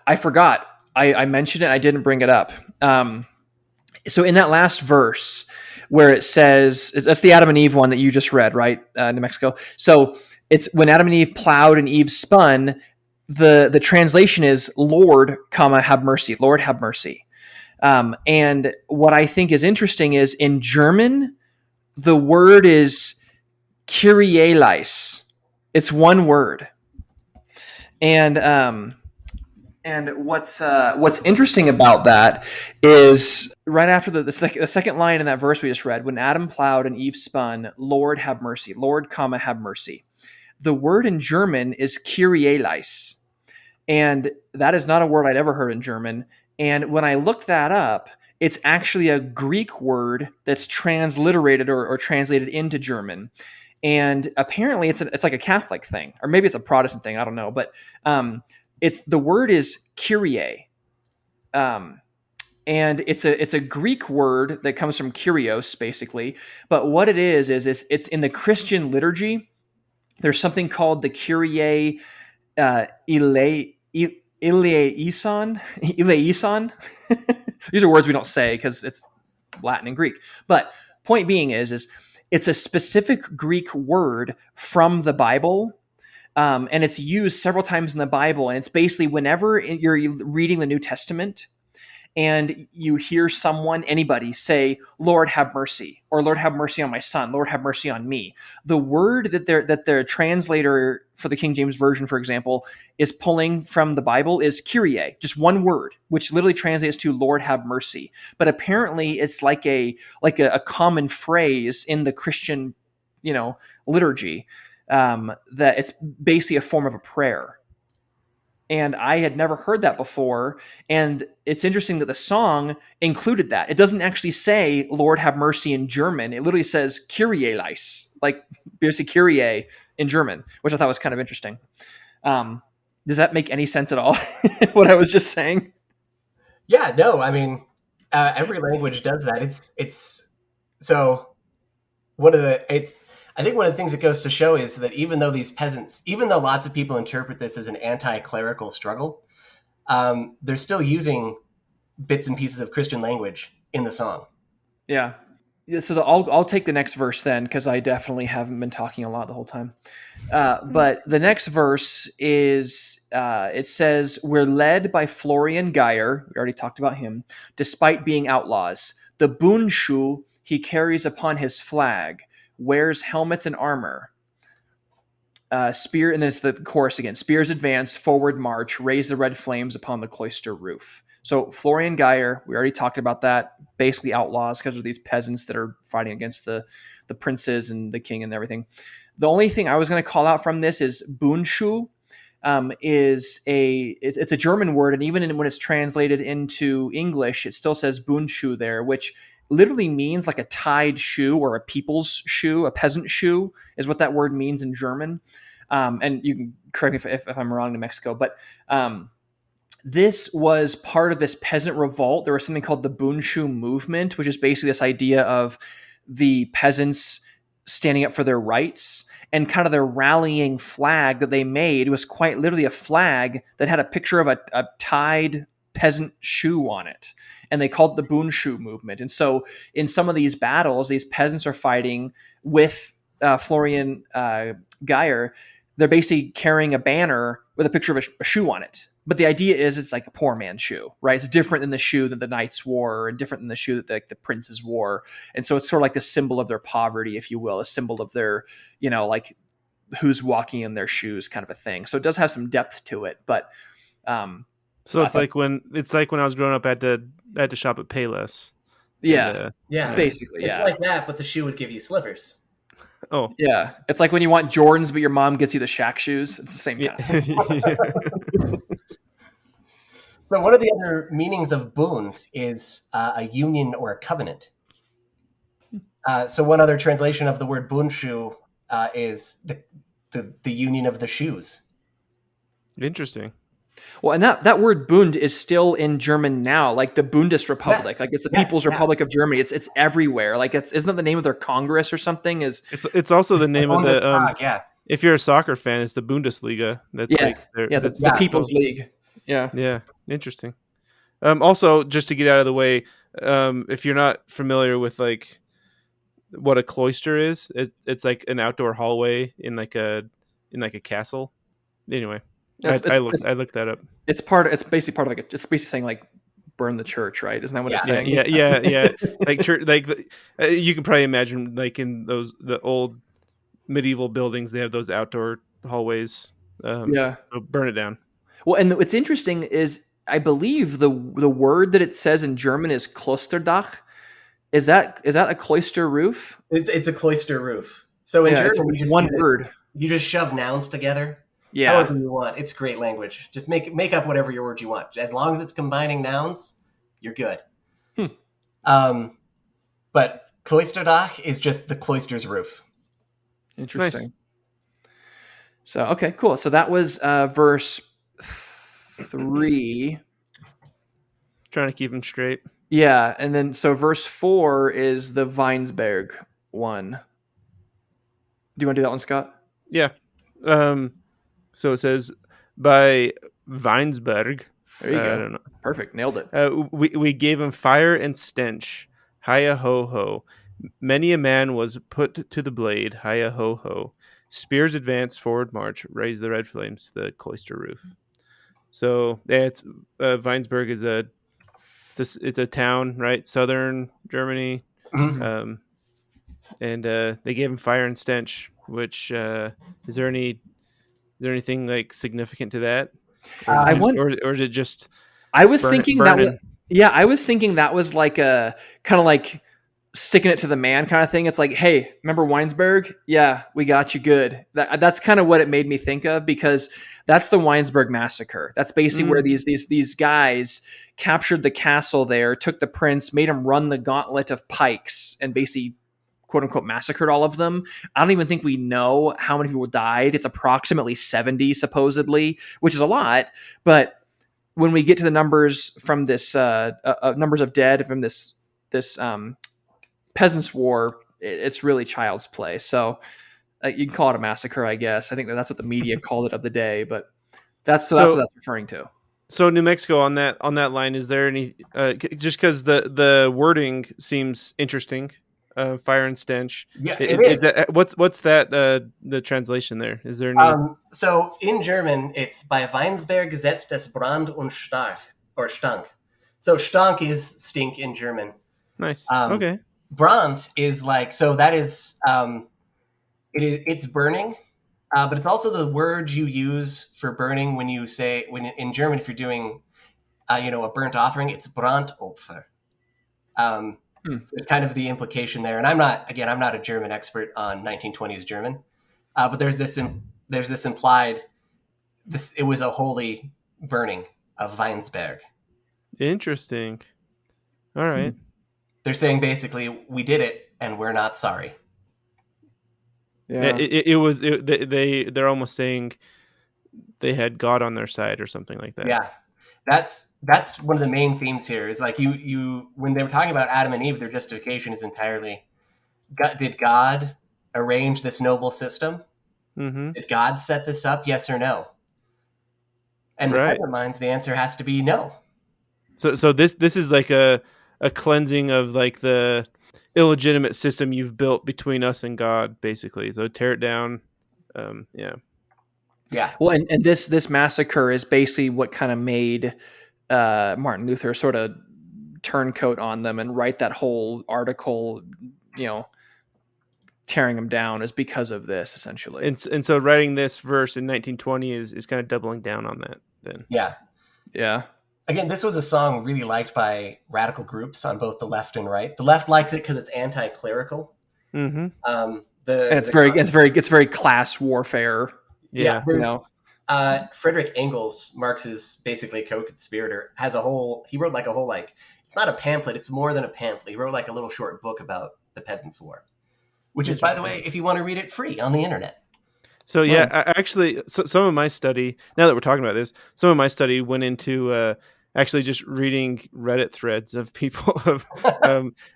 C: I forgot. I mentioned it. I didn't bring it up. So in that last verse where it says, that's the Adam and Eve one that you just read, right? New Mexico. So it's when Adam and Eve plowed and Eve spun, the translation is Lord, have mercy. Lord, have mercy. And what I think is interesting is in German, the word is Kyrie eleis. It's one word. And what's interesting about that is right after the second line in that verse we just read, when Adam plowed and Eve spun, Lord have mercy. Lord, have mercy. The word in German is Kyrie eleis. And that is not a word I'd ever heard in German. And when I looked that up, it's actually a Greek word that's transliterated or translated into German. And apparently it's like a Catholic thing, or maybe it's a Protestant thing. I don't know. But the word is Kyrie. And it's a Greek word that comes from Kyrios, basically. But what it is it's in the Christian liturgy. There's something called the Kyrie eleison. These are words we don't say because it's Latin and Greek. But point being is it's a specific Greek word from the Bible. And it's used several times in the Bible. And it's basically whenever you're reading the New Testament and you hear anybody say, "Lord, have mercy," or "Lord, have mercy on my son," "Lord, have mercy on me." The word that their translator for the King James Version, for example, is pulling from the Bible is Kyrie, just one word, which literally translates to "Lord, have mercy." But apparently, it's like a common phrase in the Christian, liturgy, that it's basically a form of a prayer. And I had never heard that before. And it's interesting that the song included that. It doesn't actually say "Lord, have mercy" in German. It literally says "Kyrie eleis," like basically Kyrie in German, which I thought was kind of interesting. Does that make any sense at all? What I was just saying?
D: Yeah, no, I mean, every language does that. It's so I think one of the things it goes to show is that even though lots of people interpret this as an anti-clerical struggle, they're still using bits and pieces of Christian language in the song.
C: Yeah. So I'll take the next verse then, because I definitely haven't been talking a lot the whole time. But the next verse is, it says, "We're led by Florian Geyer," we already talked about him, "despite being outlaws. The Bundschuh he carries upon his flag, wears helmets and armor. Spear," and then it's the chorus again. "Spears advance, forward march, raise the red flames upon the cloister roof." So Florian Geyer, we already talked about that. Basically outlaws because of these peasants that are fighting against the princes and the king and everything. The only thing I was going to call out from this is Bundschuh. It's a German word, and even when it's translated into English, it still says Bundschuh there, which literally means like a tied shoe or a people's shoe, a peasant shoe is what that word means in German. And you can correct me if I'm wrong, New Mexico, but this was part of this peasant revolt. There was something called the Bundschuh movement, which is basically this idea of the peasants standing up for their rights, and kind of their rallying flag that they made was quite literally a flag that had a picture of a tied peasant shoe on it. And they called it the Bundschuh movement. And so in some of these battles, these peasants are fighting with Florian Geyer. They're basically carrying a banner with a picture of a shoe on it. But the idea is it's like a poor man's shoe, right? It's different than the shoe that the knights wore, and different than the shoe that the princes wore. And so it's sort of like a symbol of their poverty, if you will, a symbol of their, like who's walking in their shoes kind of a thing. So it does have some depth to it. But
B: so it's like when I was growing up, I had to shop at Payless.
C: Yeah.
D: Yeah.
C: Basically,
D: It's like that, but the shoe would give you slivers.
B: Oh.
C: Yeah. It's like when you want Jordans, but your mom gets you the Shaq shoes. It's the same kind of thing.
D: So one of the other meanings of Bund is a union or a covenant. So one other translation of the word Bundschuh is the union of the shoes.
B: Interesting.
C: Well, and that word Bund is still in German now, like the Bundesrepublik, like it's the People's Republic of Germany. It's everywhere. Like isn't that the name of their Congress or something?
B: It's also the name of
D: the
B: if you're a soccer fan, it's the Bundesliga. That's
C: the People's League. Yeah.
B: Yeah. Interesting. Also, just to get out of the way, if you're not familiar with like what a cloister is, it's like an outdoor hallway in like a castle. Anyway, I looked that up.
C: It's basically part of it's basically saying like burn the church, right? Isn't that what it's saying?
B: Yeah. Like church, you can probably imagine like in the old medieval buildings, they have those outdoor hallways. So burn it down.
C: Well, and what's interesting is I believe the word that it says in German is Klosterdach. Is that a cloister roof?
D: It's a cloister roof. So in German,
C: it's one word.
D: You just shove nouns together.
C: Yeah.
D: However you want. It's great language. Just make up whatever your word you want. As long as it's combining nouns, you're good. But Kloisterdach is just the cloister's roof.
C: Interesting.
B: Nice.
C: So, okay, cool. So that was verse 3.
B: Trying to keep them straight.
C: Yeah, and then so verse 4 is the Weinsberg one. Do you want to do that one, Scott?
B: Yeah. So it says by Weinsberg.
C: There you
B: I
C: go.
B: don't know.
C: Perfect. Nailed it.
B: We gave him fire and stench. Hiya ho ho. Many a man was put to the blade. Hiya ho ho. Spears advance, forward march, raise the red flames to the cloister roof. So it's Weinsberg is it's a town, right? Southern Germany.
D: Mhm.
B: And they gave him fire and stench. Which is there anything like significant to that,
C: I want.
B: or is it just
C: I was thinking that was.
B: burning?
C: Yeah, I was thinking that was like a kind of like sticking it to the man kind of thing. It's like, hey, remember Weinsberg? Yeah, we got you good. That's kind of what it made me think of, because that's the Weinsberg massacre. That's basically where these guys captured the castle there, took the prince, made him run the gauntlet of pikes, and basically quote unquote massacred all of them. I don't even think we know how many people died. It's approximately 70 supposedly, which is a lot, but when we get to the numbers from this numbers of dead from this Peasants War, it's really child's play. So you can call it a massacre, I guess. I think that's what the media called it of the day, but that's what that's referring to.
B: So New Mexico on that line, is there any just because the wording seems interesting? Fire and stench.
D: Yeah,
B: is that what's that the translation there? Is there any?
D: So in German, it's bei Weinsberg setzt es Brand und Stach or Stank. So Stank is stink in German.
B: Nice.
D: Um,
B: Okay.
D: Brand is like, so that is it's burning, but it's also the word you use for burning when you say in German, if you're doing a burnt offering, it's Brandopfer. So it's kind of the implication there. And I'm not a German expert on 1920s German, but there's this implied it was a holy burning of Weinsberg.
B: Interesting. All right.
D: They're saying basically, we did it and we're not sorry.
C: Yeah.
B: They're almost saying they had God on their side or something like that.
D: Yeah. That's one of the main themes here, is like you when they were talking about Adam and Eve, their justification is entirely, did God arrange this noble system?
B: Mm-hmm.
D: Did God set this up? Yes or no? And in other minds, the answer has to be no.
B: So this is like a cleansing of like the illegitimate system you've built between us and God, basically. So tear it down.
D: Yeah.
C: Well, and this massacre is basically what kind of made Martin Luther sort of turncoat on them and write that whole article, tearing them down, is because of this, essentially.
B: And so writing this verse in 1920 is kind of doubling down on that then.
D: Yeah.
C: Yeah.
D: Again, this was a song really liked by radical groups on both the left and right. The left likes it because it's anti-clerical.
B: Mm-hmm.
C: It's very class warfare.
B: Yeah.
D: Frederick Engels, Marx's basically co-conspirator, he wrote like a whole, it's not a pamphlet, it's more than a pamphlet. He wrote like a little short book about the Peasants' War, which is, by the way, if you want to read it, free on the internet.
B: So some of my study, now that we're talking about this, some of my study went into actually just reading Reddit threads of people of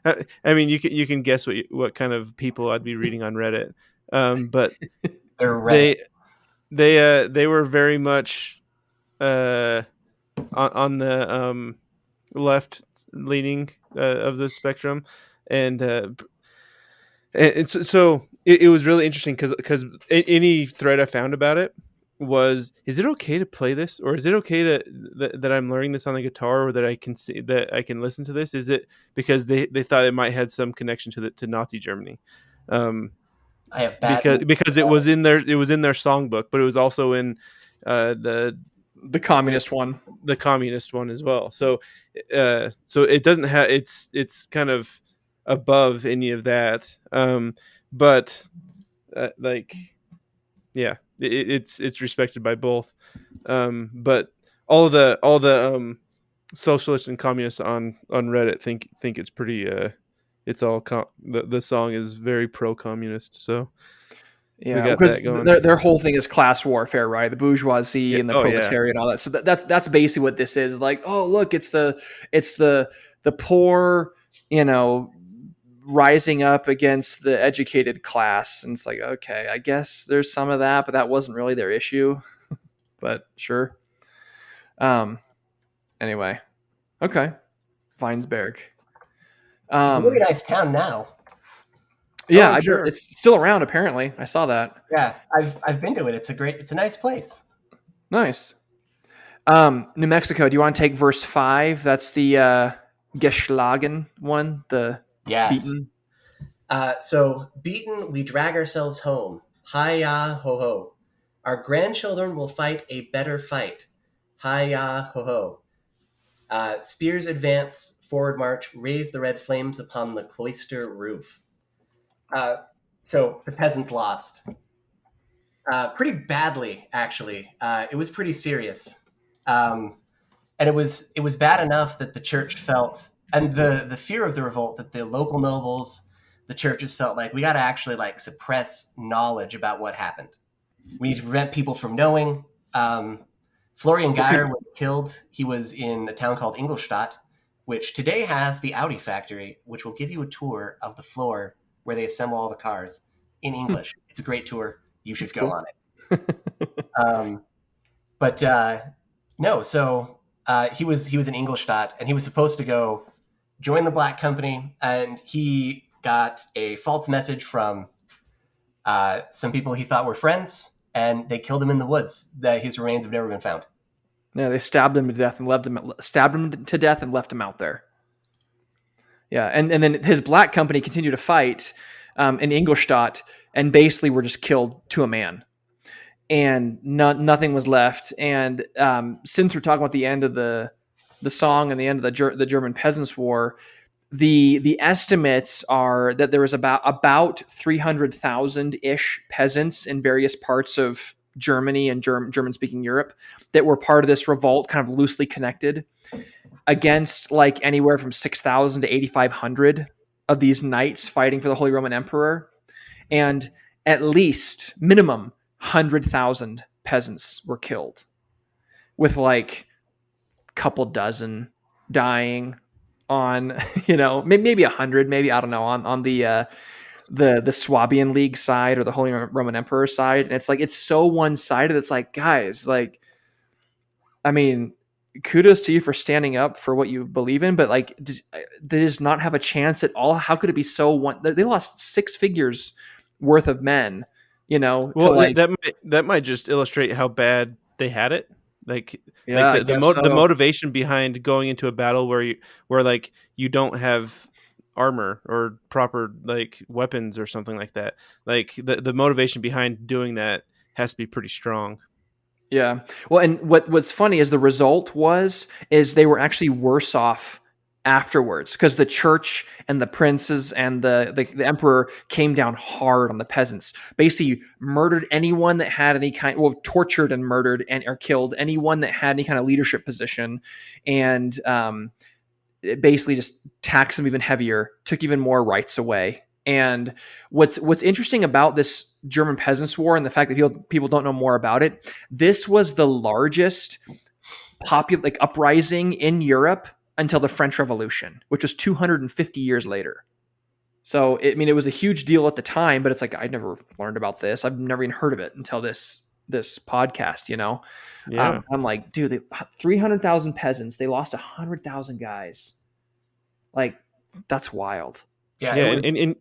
B: I mean, you can guess what kind of people I'd be reading on Reddit, but
D: they're Reddit.
B: They were very much on the left leaning of the spectrum, and so it was really interesting because any thread I found about it was, is it okay to play this, or is it okay that I'm learning this on the guitar, or that I can see that I can listen to this? Is it because they thought it might have some connection to Nazi Germany?
D: I have bad
B: because it was in their songbook, but it was also in the
C: communist one,
B: as well. So it doesn't have, it's kind of above any of that. But it's respected by both. But all the socialists and communists on Reddit think it's pretty. It's all the song is very pro-communist. So we
C: Yeah,
B: got
C: because
B: that going.
C: their whole thing is class warfare, right? The bourgeoisie
B: Yeah.
C: and the
B: Oh yeah.
C: proletariat and all that. So that's basically what this is. Like, oh look, it's the poor, rising up against the educated class, and it's like, okay, I guess there's some of that, but that wasn't really their issue. But sure. Anyway, okay, Weinsberg.
D: Really nice town now.
C: Yeah,
B: I'm sure.
C: it's still around. Apparently, I saw that.
D: Yeah, I've been to it. It's a nice place.
C: Nice. New Mexico. Do you want to take verse 5? That's the geschlagen one. The
D: Yes.
C: beaten.
D: So beaten, we drag ourselves home. Hi-ya, ho-ho. Our grandchildren will fight a better fight. Hi-ya, ho-ho. Spears advance, forward march, raise the red flames upon the cloister roof. So the peasants lost. Pretty badly, actually. It was pretty serious. And it was bad enough that the church felt, and the fear of the revolt, that the local nobles, the churches felt like we got to actually like suppress knowledge about what happened. We need to prevent people from knowing. Florian Geyer was killed. He was in a town called Ingolstadt, which today has the Audi factory, which will give you a tour of the floor where they assemble all the cars in English. It's a great tour. You should go on it. No, so he was in Ingolstadt, and he was supposed to go join the Black Company, and he got a false message from some people he thought were friends, and they killed him in the woods. His remains have never been found.
C: Yeah, they stabbed him to death and left him out there. Yeah, and then his Black Company continued to fight in Ingolstadt, and basically were just killed to a man. And nothing was left. And since we're talking about the end of the song and the end of the German Peasants War, the estimates are that there was about 300,000 ish peasants in various parts of Germany and German-speaking Europe that were part of this revolt, kind of loosely connected, against like anywhere from 6,000 to 8,500 of these knights fighting for the Holy Roman Emperor, and at least minimum 100,000 peasants were killed, with like a couple dozen dying on, maybe 100, maybe, I don't know, on the Swabian League side or the Holy Roman Emperor side. And it's like, it's so one-sided. It's like, guys, like, I mean, kudos to you for standing up for what you believe in, but like, they just not have a chance at all. How could it be so one? They lost 6 figures worth of men,
B: Well, that might just illustrate how bad they had it. The motivation behind going into a battle where you don't have armor or proper like weapons or something like that. Like the motivation behind doing that has to be pretty strong.
C: Yeah. Well, and what's funny is the result is they were actually worse off afterwards, because the church and the princes and the emperor came down hard on the peasants, basically murdered anyone that had any tortured and murdered or killed anyone that had any kind of leadership position, and it basically just taxed them even heavier, took even more rights away. And what's interesting about this German Peasants War, and the fact that people don't know more about it, this was the largest uprising in Europe until the French Revolution, which was 250 years later. So, it was a huge deal at the time, but it's like, I'd never learned about this. I've never even heard of it until this podcast, Yeah. I'm like, dude, 300,000 peasants, they lost 100,000 guys. Like, that's wild.
D: Yeah.
B: And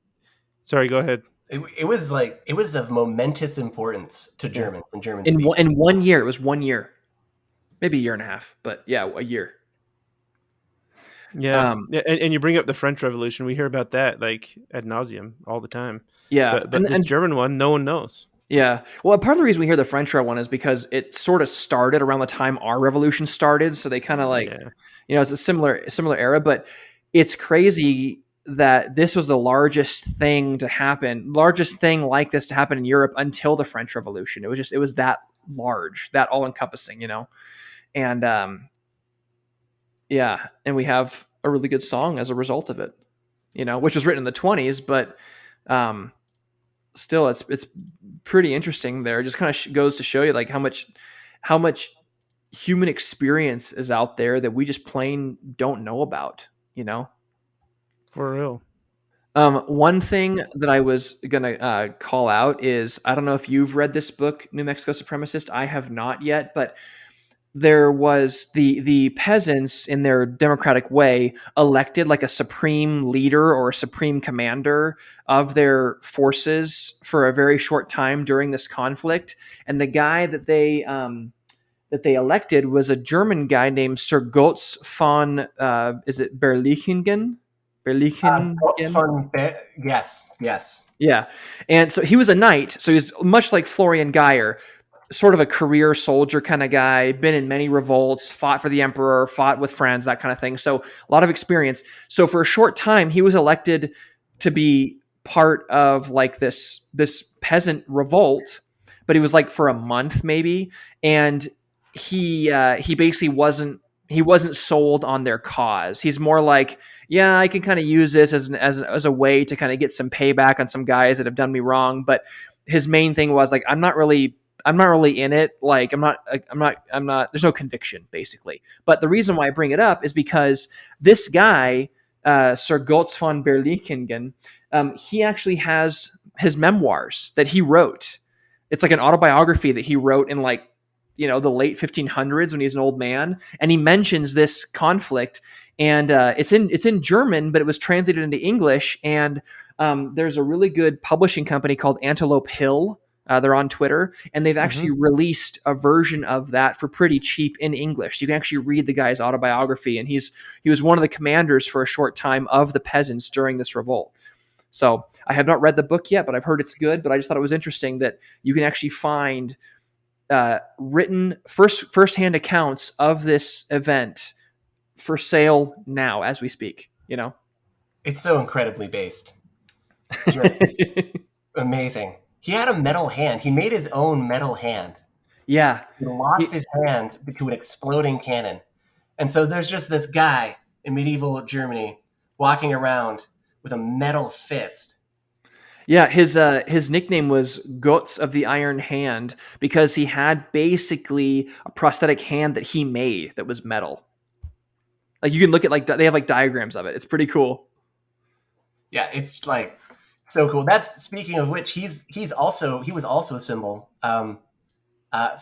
B: sorry, go ahead.
D: It was of momentous importance to Germans and German
C: in 1 year. It was 1 year, maybe a year and a half, but yeah, a year.
B: Yeah, and you bring up the French Revolution. We hear about that like ad nauseum all the time.
C: Yeah,
B: but this German one, no one knows.
C: Yeah, well, part of the reason we hear the French one is because it sort of started around the time our revolution started, so they kind of it's a similar era. But it's crazy that this was the largest thing like this to happen in Europe until the French Revolution. It was that large, that all encompassing, and Yeah, and we have a really good song as a result of it, which was written in the 20s, but um, still, it's pretty interesting there. It just kind of goes to show you like how much human experience is out there that we just plain don't know about,
B: For real.
C: One thing that I was gonna call out is, I don't know if you've read this book, New Mexico Supremacist. I have not yet, but there was the peasants in their democratic way elected like a supreme leader or a supreme commander of their forces for a very short time during this conflict, and the guy that they elected was a German guy named Sir Gotz von is it Berlichingen? Berlichingen?
D: Yes, yes.
C: Yeah. And so he was a knight. So he's much like Florian Geyer, sort of a career soldier kind of guy, been in many revolts, fought for the emperor, fought with friends, that kind of thing. So a lot of experience. So for a short time, he was elected to be part of like this peasant revolt, but he was like for a month maybe. And he basically wasn't sold on their cause. He's more like, yeah, I can kind of use this as a way to kind of get some payback on some guys that have done me wrong. But his main thing was like, I'm not really in it. Like, I'm not, there's no conviction basically. But the reason why I bring it up is because this guy, Sir Gotz von Berlichingen, he actually has his memoirs that he wrote. It's like an autobiography that he wrote in like, the late 1500s when he's an old man. And he mentions this conflict, and it's in German, but it was translated into English. And there's a really good publishing company called Antelope Hill. They're on Twitter, and they've actually released a version of that for pretty cheap in English. You can actually read the guy's autobiography, and he was one of the commanders for a short time of the peasants during this revolt. So I have not read the book yet, but I've heard it's good. But I just thought it was interesting that you can actually find written first-hand accounts of this event for sale now as we speak.
D: It's so incredibly based. Amazing. He had a metal hand. He made his own metal hand.
C: Yeah.
D: He lost his hand to an exploding cannon. And so there's just this guy in medieval Germany walking around with a metal fist.
C: Yeah, his nickname was Gotz of the Iron Hand because he had basically a prosthetic hand that he made that was metal. Like, you can look at, like, they have like diagrams of it. It's pretty cool.
D: Yeah, it's like so cool. That's, speaking of which, he was also a symbol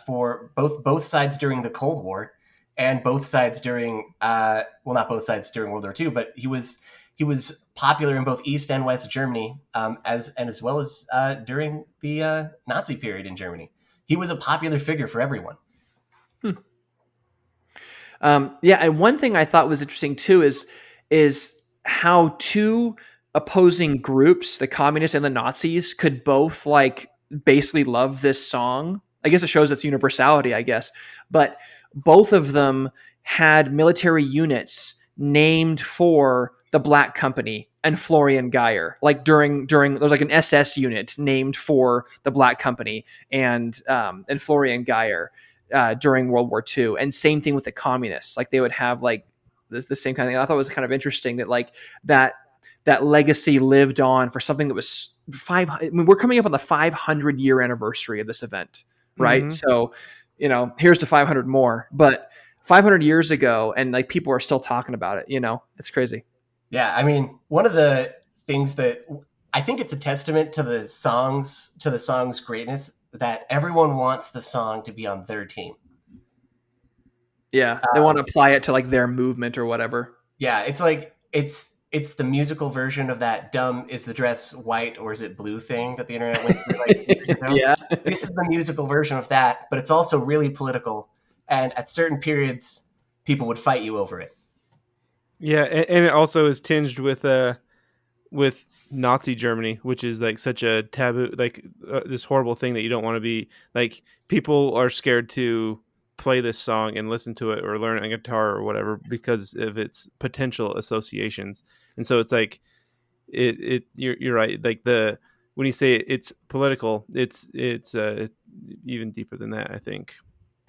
D: for both sides during the Cold War and both sides during not both sides during World War II, but he was popular in both East and West Germany, as well as during the Nazi period in Germany. He was a popular figure for everyone.
C: Yeah, and one thing I thought was interesting too is how two opposing groups, the communists and the Nazis, could both like basically love this song. I guess it shows its universality, I guess. But both of them had military units named for the Black Company and Florian Geyer. Like during there was like an SS unit named for the Black Company and Florian Geyer during World War II. And same thing with the communists. Like they would have like the same kind of thing. I thought it was kind of interesting that like that legacy lived on for something that was we're coming up on the 500-year anniversary of this event, right?
B: Mm-hmm.
C: So, here's to 500 more, but 500 years ago, and like people are still talking about it. It's crazy.
D: Yeah, I mean, one of the things that I think it's a testament to the song's greatness that everyone wants the song to be on their team.
C: Yeah, they want to apply it to like their movement or whatever.
D: Yeah, it's like it's the musical version of that dumb "is the dress white or is it blue" thing that the internet went through like years ago.
C: Yeah.
D: This is the musical version of that, but it's also really political, and at certain periods, people would fight you over it.
B: Yeah, and it also is tinged with Nazi Germany, which is like such a taboo, like this horrible thing that you don't want to be like. People are scared to play this song and listen to it or learn it on guitar or whatever because of its potential associations. And so it's like you're right. Like when you say it's political, it's even deeper than that, I think.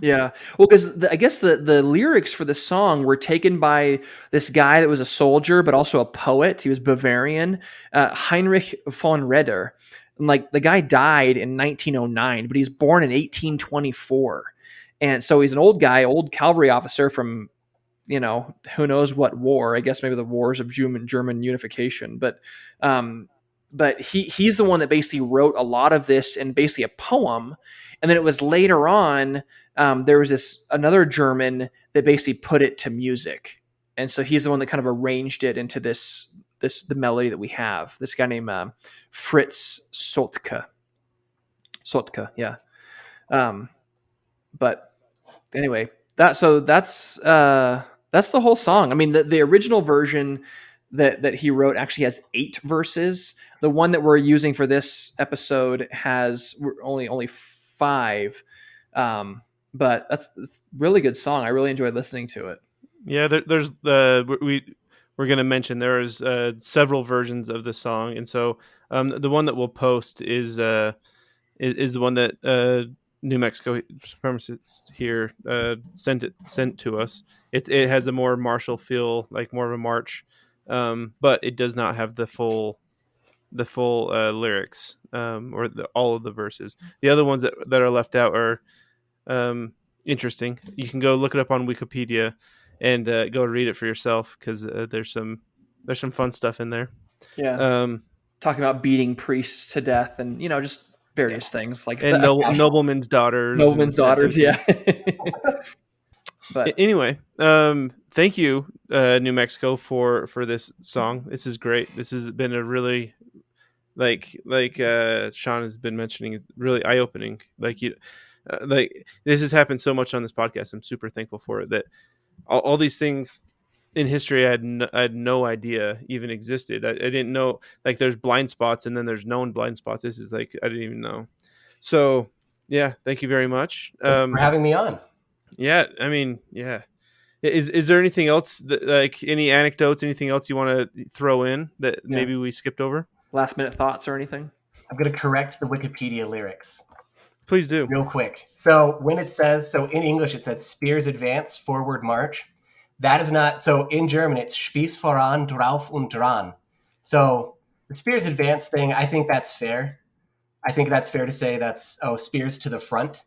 C: Yeah. Well, because I guess the lyrics for the song were taken by this guy that was a soldier, but also a poet. He was Bavarian, Heinrich von Reder. And like the guy died in 1909, but he's born in 1824. And so he's an old guy, old cavalry officer from, who knows what war, I guess maybe the wars of German unification. But he's the one that basically wrote a lot of this in basically a poem. And then it was later on, there was another German that basically put it to music, and so he's the one that kind of arranged it into the melody that we have. This guy named Fritz Soltke. Yeah. But anyway, that's the whole song. I mean, the original version that he wrote actually has 8 verses. The one that we're using for this episode has only 5. But that's a really good song. I really enjoyed listening to it.
B: Yeah, there's we're going to mention there's several versions of the song, and so the one that we'll post is the one that New Mexico Supremacist here sent to us. It has a more martial feel, like more of a march, but it does not have the full lyrics or all of the verses. The other ones that are left out are interesting. You can go look it up on Wikipedia and go read it for yourself, because there's some fun stuff in there.
C: Yeah. Talking about beating priests to death and just various things like
B: and noblemen's daughters.
C: Noblemen's daughters, yeah.
B: But anyway, thank you, New Mexico, for this song. This is great. This has been a really like Sean has been mentioning, it's really eye-opening. Like this has happened so much on this podcast. I'm super thankful for it, that all these things in history I had no idea even existed. I didn't know, like, there's blind spots and then there's known blind spots. This is like, I didn't even know. So yeah, thank you very much
D: for having me on.
B: Yeah, I mean, yeah. Is there anything else like any anecdotes, anything else you want to throw in that maybe we skipped over?
C: Last minute thoughts or anything?
D: I'm going to correct the Wikipedia lyrics.
B: Please do.
D: Real quick. So when it says, in English it said spears advance, forward march. That is not, so in German it's Spieß voran, drauf und dran. So the spears advance thing, I think that's fair. I think that's fair to say that's, spears to the front.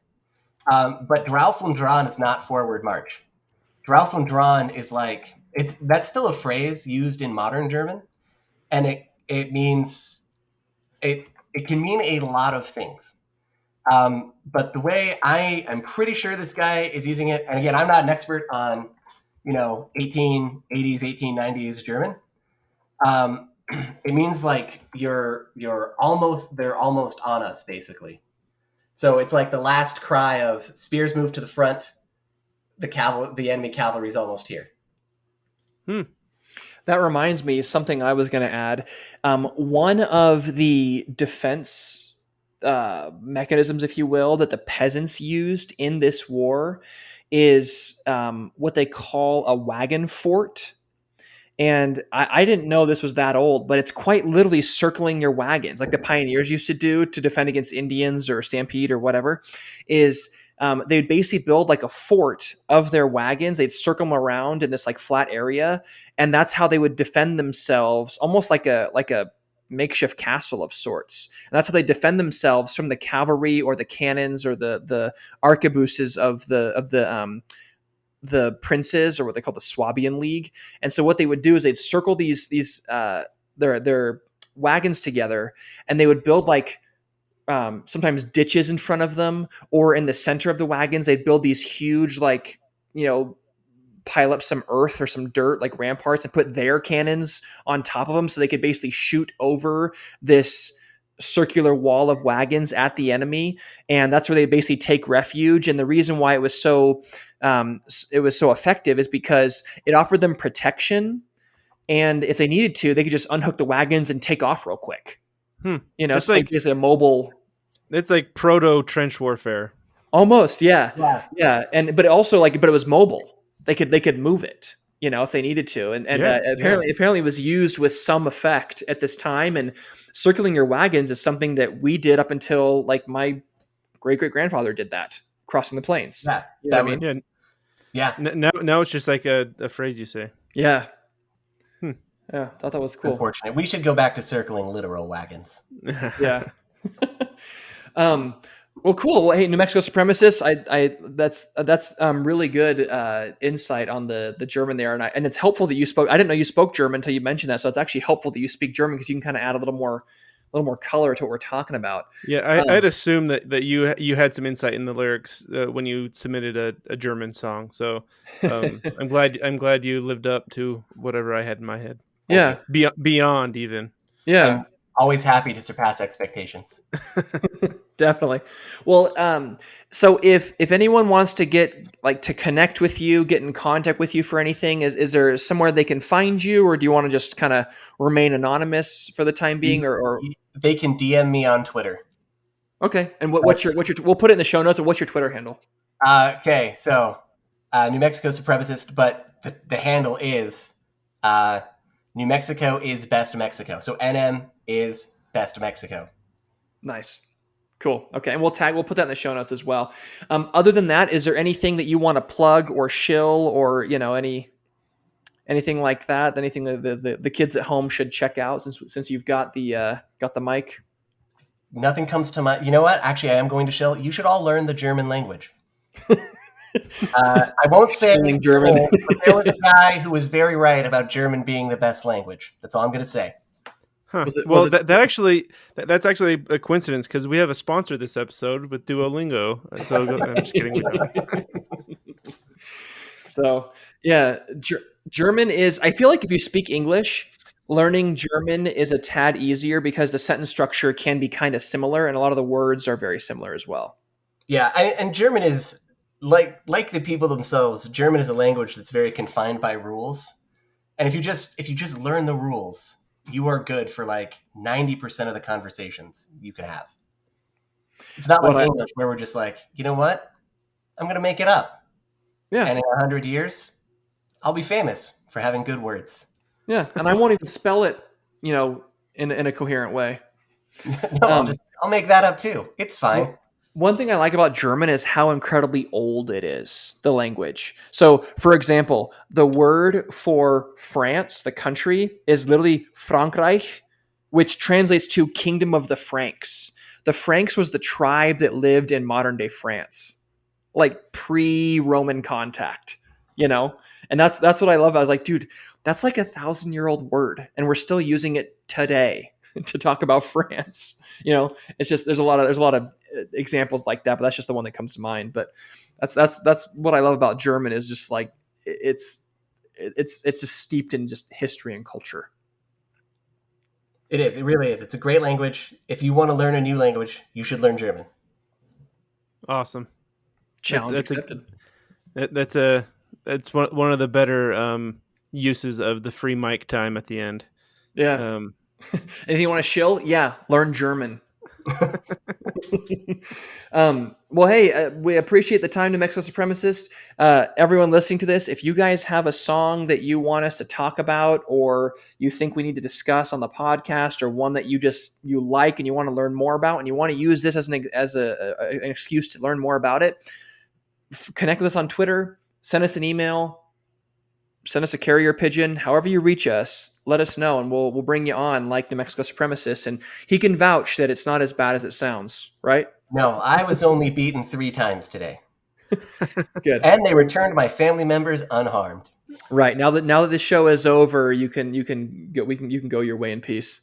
D: But drauf und dran is not forward march. Drauf und dran is like, that's still a phrase used in modern German. And it means, it can mean a lot of things. But the way I'm pretty sure this guy is using it, and again, I'm not an expert on, 1880s, 1890s German. It means like they're almost on us, basically. So it's like the last cry of spears move to the front, the enemy cavalry is almost here.
C: That reminds me, something I was going to add. One of the defense mechanisms, if you will, that the peasants used in this war is what they call a wagon fort. And I didn't know this was that old, but it's quite literally circling your wagons, like the pioneers used to do to defend against Indians or stampede or whatever. They'd basically build like a fort of their wagons. They'd circle them around in this like flat area, and that's how they would defend themselves, almost like a makeshift castle of sorts. And that's how they defend themselves from the cavalry or the cannons or the arquebuses of the princes, or what they call the Swabian League. And so what they would do is they'd circle their wagons together, and they would build like sometimes ditches in front of them, or in the center of the wagons, they'd build these huge, like, pile up some earth or some dirt, like ramparts, and put their cannons on top of them so they could basically shoot over this circular wall of wagons at the enemy. And that's where they basically take refuge. And the reason why it was so effective is because it offered them protection. And if they needed to, they could just unhook the wagons and take off real quick. It's like it's a mobile.
B: It's like proto trench warfare.
C: Almost, yeah. But it was mobile. They could move it, if they needed to. And apparently it was used with some effect at this time. And circling your wagons is something that we did up until like my great-great-grandfather did that crossing the plains.
D: Yeah,
C: You know
D: that
C: what I
D: was
C: mean?
D: yeah.
B: Now it's just like a phrase you say.
C: Yeah.
B: Hmm.
C: Yeah, thought that was cool.
D: Unfortunate. We should go back to circling literal wagons.
C: Yeah. Well, cool. Well, hey, New Mexico Supremacists. That's really good insight on the German there, and it's helpful that you spoke. I didn't know you spoke German until you mentioned that, so it's actually helpful that you speak German because you can kind of add a little more color to what we're talking about.
B: Yeah, I'd assume that you had some insight in the lyrics when you submitted a German song. So I'm glad you lived up to whatever I had in my head.
C: Yeah,
B: Beyond even.
C: yeah.
D: I'm always happy to surpass expectations.
C: Definitely. Well, so if anyone wants to to connect with you, get in contact with you for anything, is there somewhere they can find you, or do you want to just kind of remain anonymous for the time being, or
D: They can DM me on Twitter.
C: okay? And what's your we'll put it in the show notes. And what's your Twitter handle?
D: Okay, so New Mexico Supremacist, but the handle is New Mexico is best Mexico. So NM is best Mexico.
C: Nice. Cool. Okay. And we'll put that in the show notes as well. Other than that, is there anything that you want to plug or shill or, anything like that? Anything that the kids at home should check out since you've got the mic?
D: Nothing comes to mind. You know what? Actually, I am going to shill. You should all learn the German language. I won't say
C: German.
D: but there was a guy who was very right about German being the best language. That's all I'm going to say.
B: Huh.
C: Was it-
B: That's actually a coincidence because we have a sponsor this episode with Duolingo. So I'm just kidding. We don't.
C: So yeah, German is. I feel like if you speak English, learning German is a tad easier because the sentence structure can be kind of similar, and a lot of the words are very similar as well.
D: Yeah, and German is like the people themselves. German is a language that's very confined by rules, and if you just learn the rules, you are good for like 90% of the conversations you can have. It's not like English where we're just like, you know what? I'm going to make it up.
C: Yeah.
D: And in 100 years, I'll be famous for having good words.
C: Yeah. And I won't even spell it, in a coherent way.
D: No, I'll make that up too. It's fine.
C: Well, one thing I like about German is how incredibly old it is, the language. So, for example, the word for France, the country, is literally Frankreich, which translates to Kingdom of the Franks. The Franks was the tribe that lived in modern-day France, like pre-Roman contact, And that's what I love. I was like, dude, that's like 1,000-year-old word, and we're still using it today to talk about France. It's just there's a lot of examples like that, but that's just the one that comes to mind. But that's what I love about German is just like it's just steeped in just history and culture.
D: It is. It really is. It's a great language. If you want to learn a new language, you should learn German.
B: Awesome.
C: Challenge accepted.
B: That's one of the better uses of the free mic time at the end.
C: Yeah. Anything you want to shill? Yeah, learn German. Well, hey, we appreciate the time, New Mexico Supremacist. Everyone listening to this, if you guys have a song that you want us to talk about, or you think we need to discuss on the podcast, or one that you like and you want to learn more about, and you want to use this as an excuse to learn more about it, connect with us on Twitter, send us an email, send us a carrier pigeon, however you reach us, let us know, and we'll bring you on like New Mexico Supremacist, and he can vouch that it's not as bad as it sounds, right?
D: No, I was only beaten 3 times today.
C: Good.
D: And they returned my family members unharmed.
C: Right. Now that this show is over, you can go your way in peace.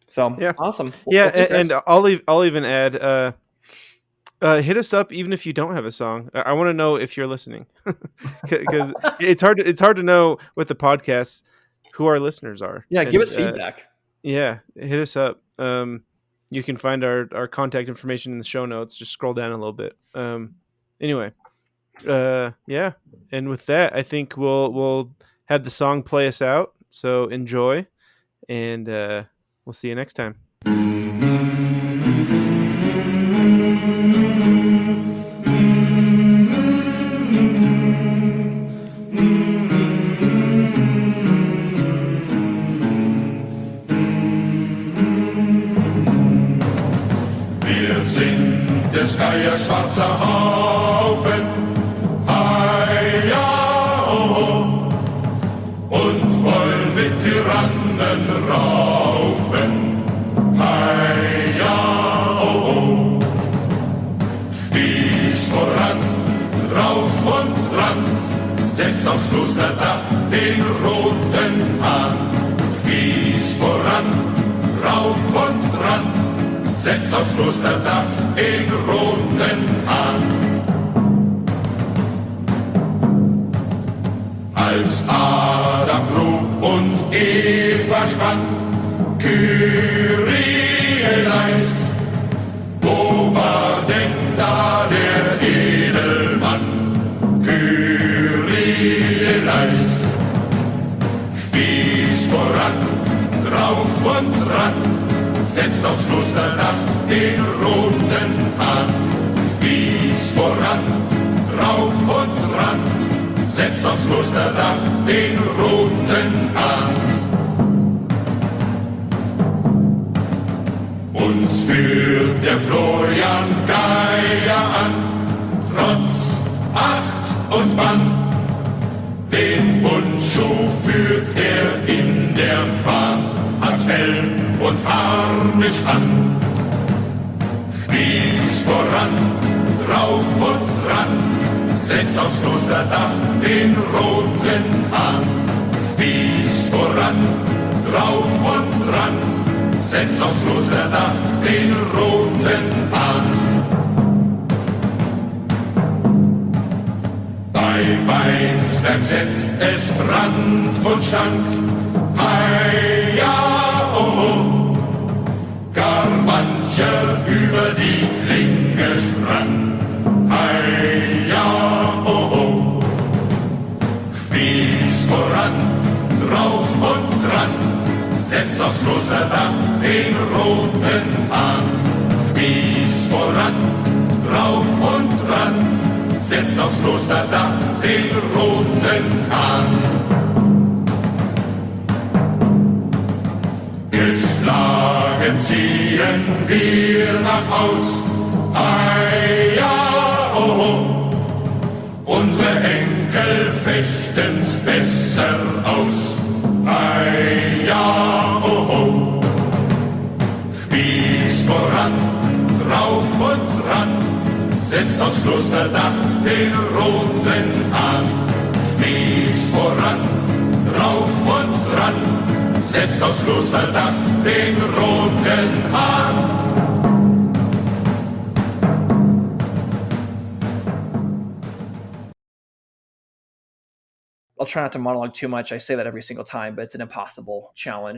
C: So
B: yeah.
C: Awesome.
B: Yeah, and I'll even add hit us up even if you don't have a song. I want to know if you're listening, because it's hard to know with the podcast who our listeners are.
C: Yeah, give us feedback.
B: Yeah, hit us up. You can find our contact information in the show notes. Just scroll down a little bit. Anyway, yeah, and with that, I think we'll have the song play us out. So enjoy, and we'll see you next time.
A: Wir sind des Geier, schwarzer Haufen, ja, oh, und wollen mit Tyrannen raufen, ja, oh, Spieß voran, rauf und dran, setzt aufs Klosterdach den roten Hahn. Spieß voran, rauf und dran, setzt aufs Klosterdach den roten Hahn. Als Adam grub und Eva spann, Kyrie leis, wo war denn da der Edelmann? Kyrie leis, Spieß voran, drauf und dran, setzt aufs Klosterdach den roten Hahn. Spieß voran, drauf und dran, setzt aufs Klosterdach den roten Hahn. Uns führt der Florian Geyer an, trotz Acht und Bann. Den Bundschuh führt er in der Fahn, hat Helm und Harnisch an. Spieß voran, drauf und dran, setzt aufs Klosterdach den roten Hahn. Spieß voran, drauf und dran, setzt aufs Klosterdach den roten Hahn. Bei Weinsberg setzt es Brand und stank, ja, oh, gar mancher über die Klinge sprang, ja, oh, Spieß voran, drauf und dran, setzt aufs Klosterdach den roten Hahn. Spieß voran, drauf und dran, setzt aufs Klosterdach den roten Hahn. Geschlagen ziehen wir nach Haus, ja, oh, unsere Enkel fechten's besser aus, ja, oh, Spieß voran, drauf und dran, setzt aufs Klosterdach den roten Hahn. Spieß voran, drauf und dran, setzt aufs Klosterdach den roten Hahn.
C: I'll try not to monologue too much. I say that every single time, but it's an impossible challenge.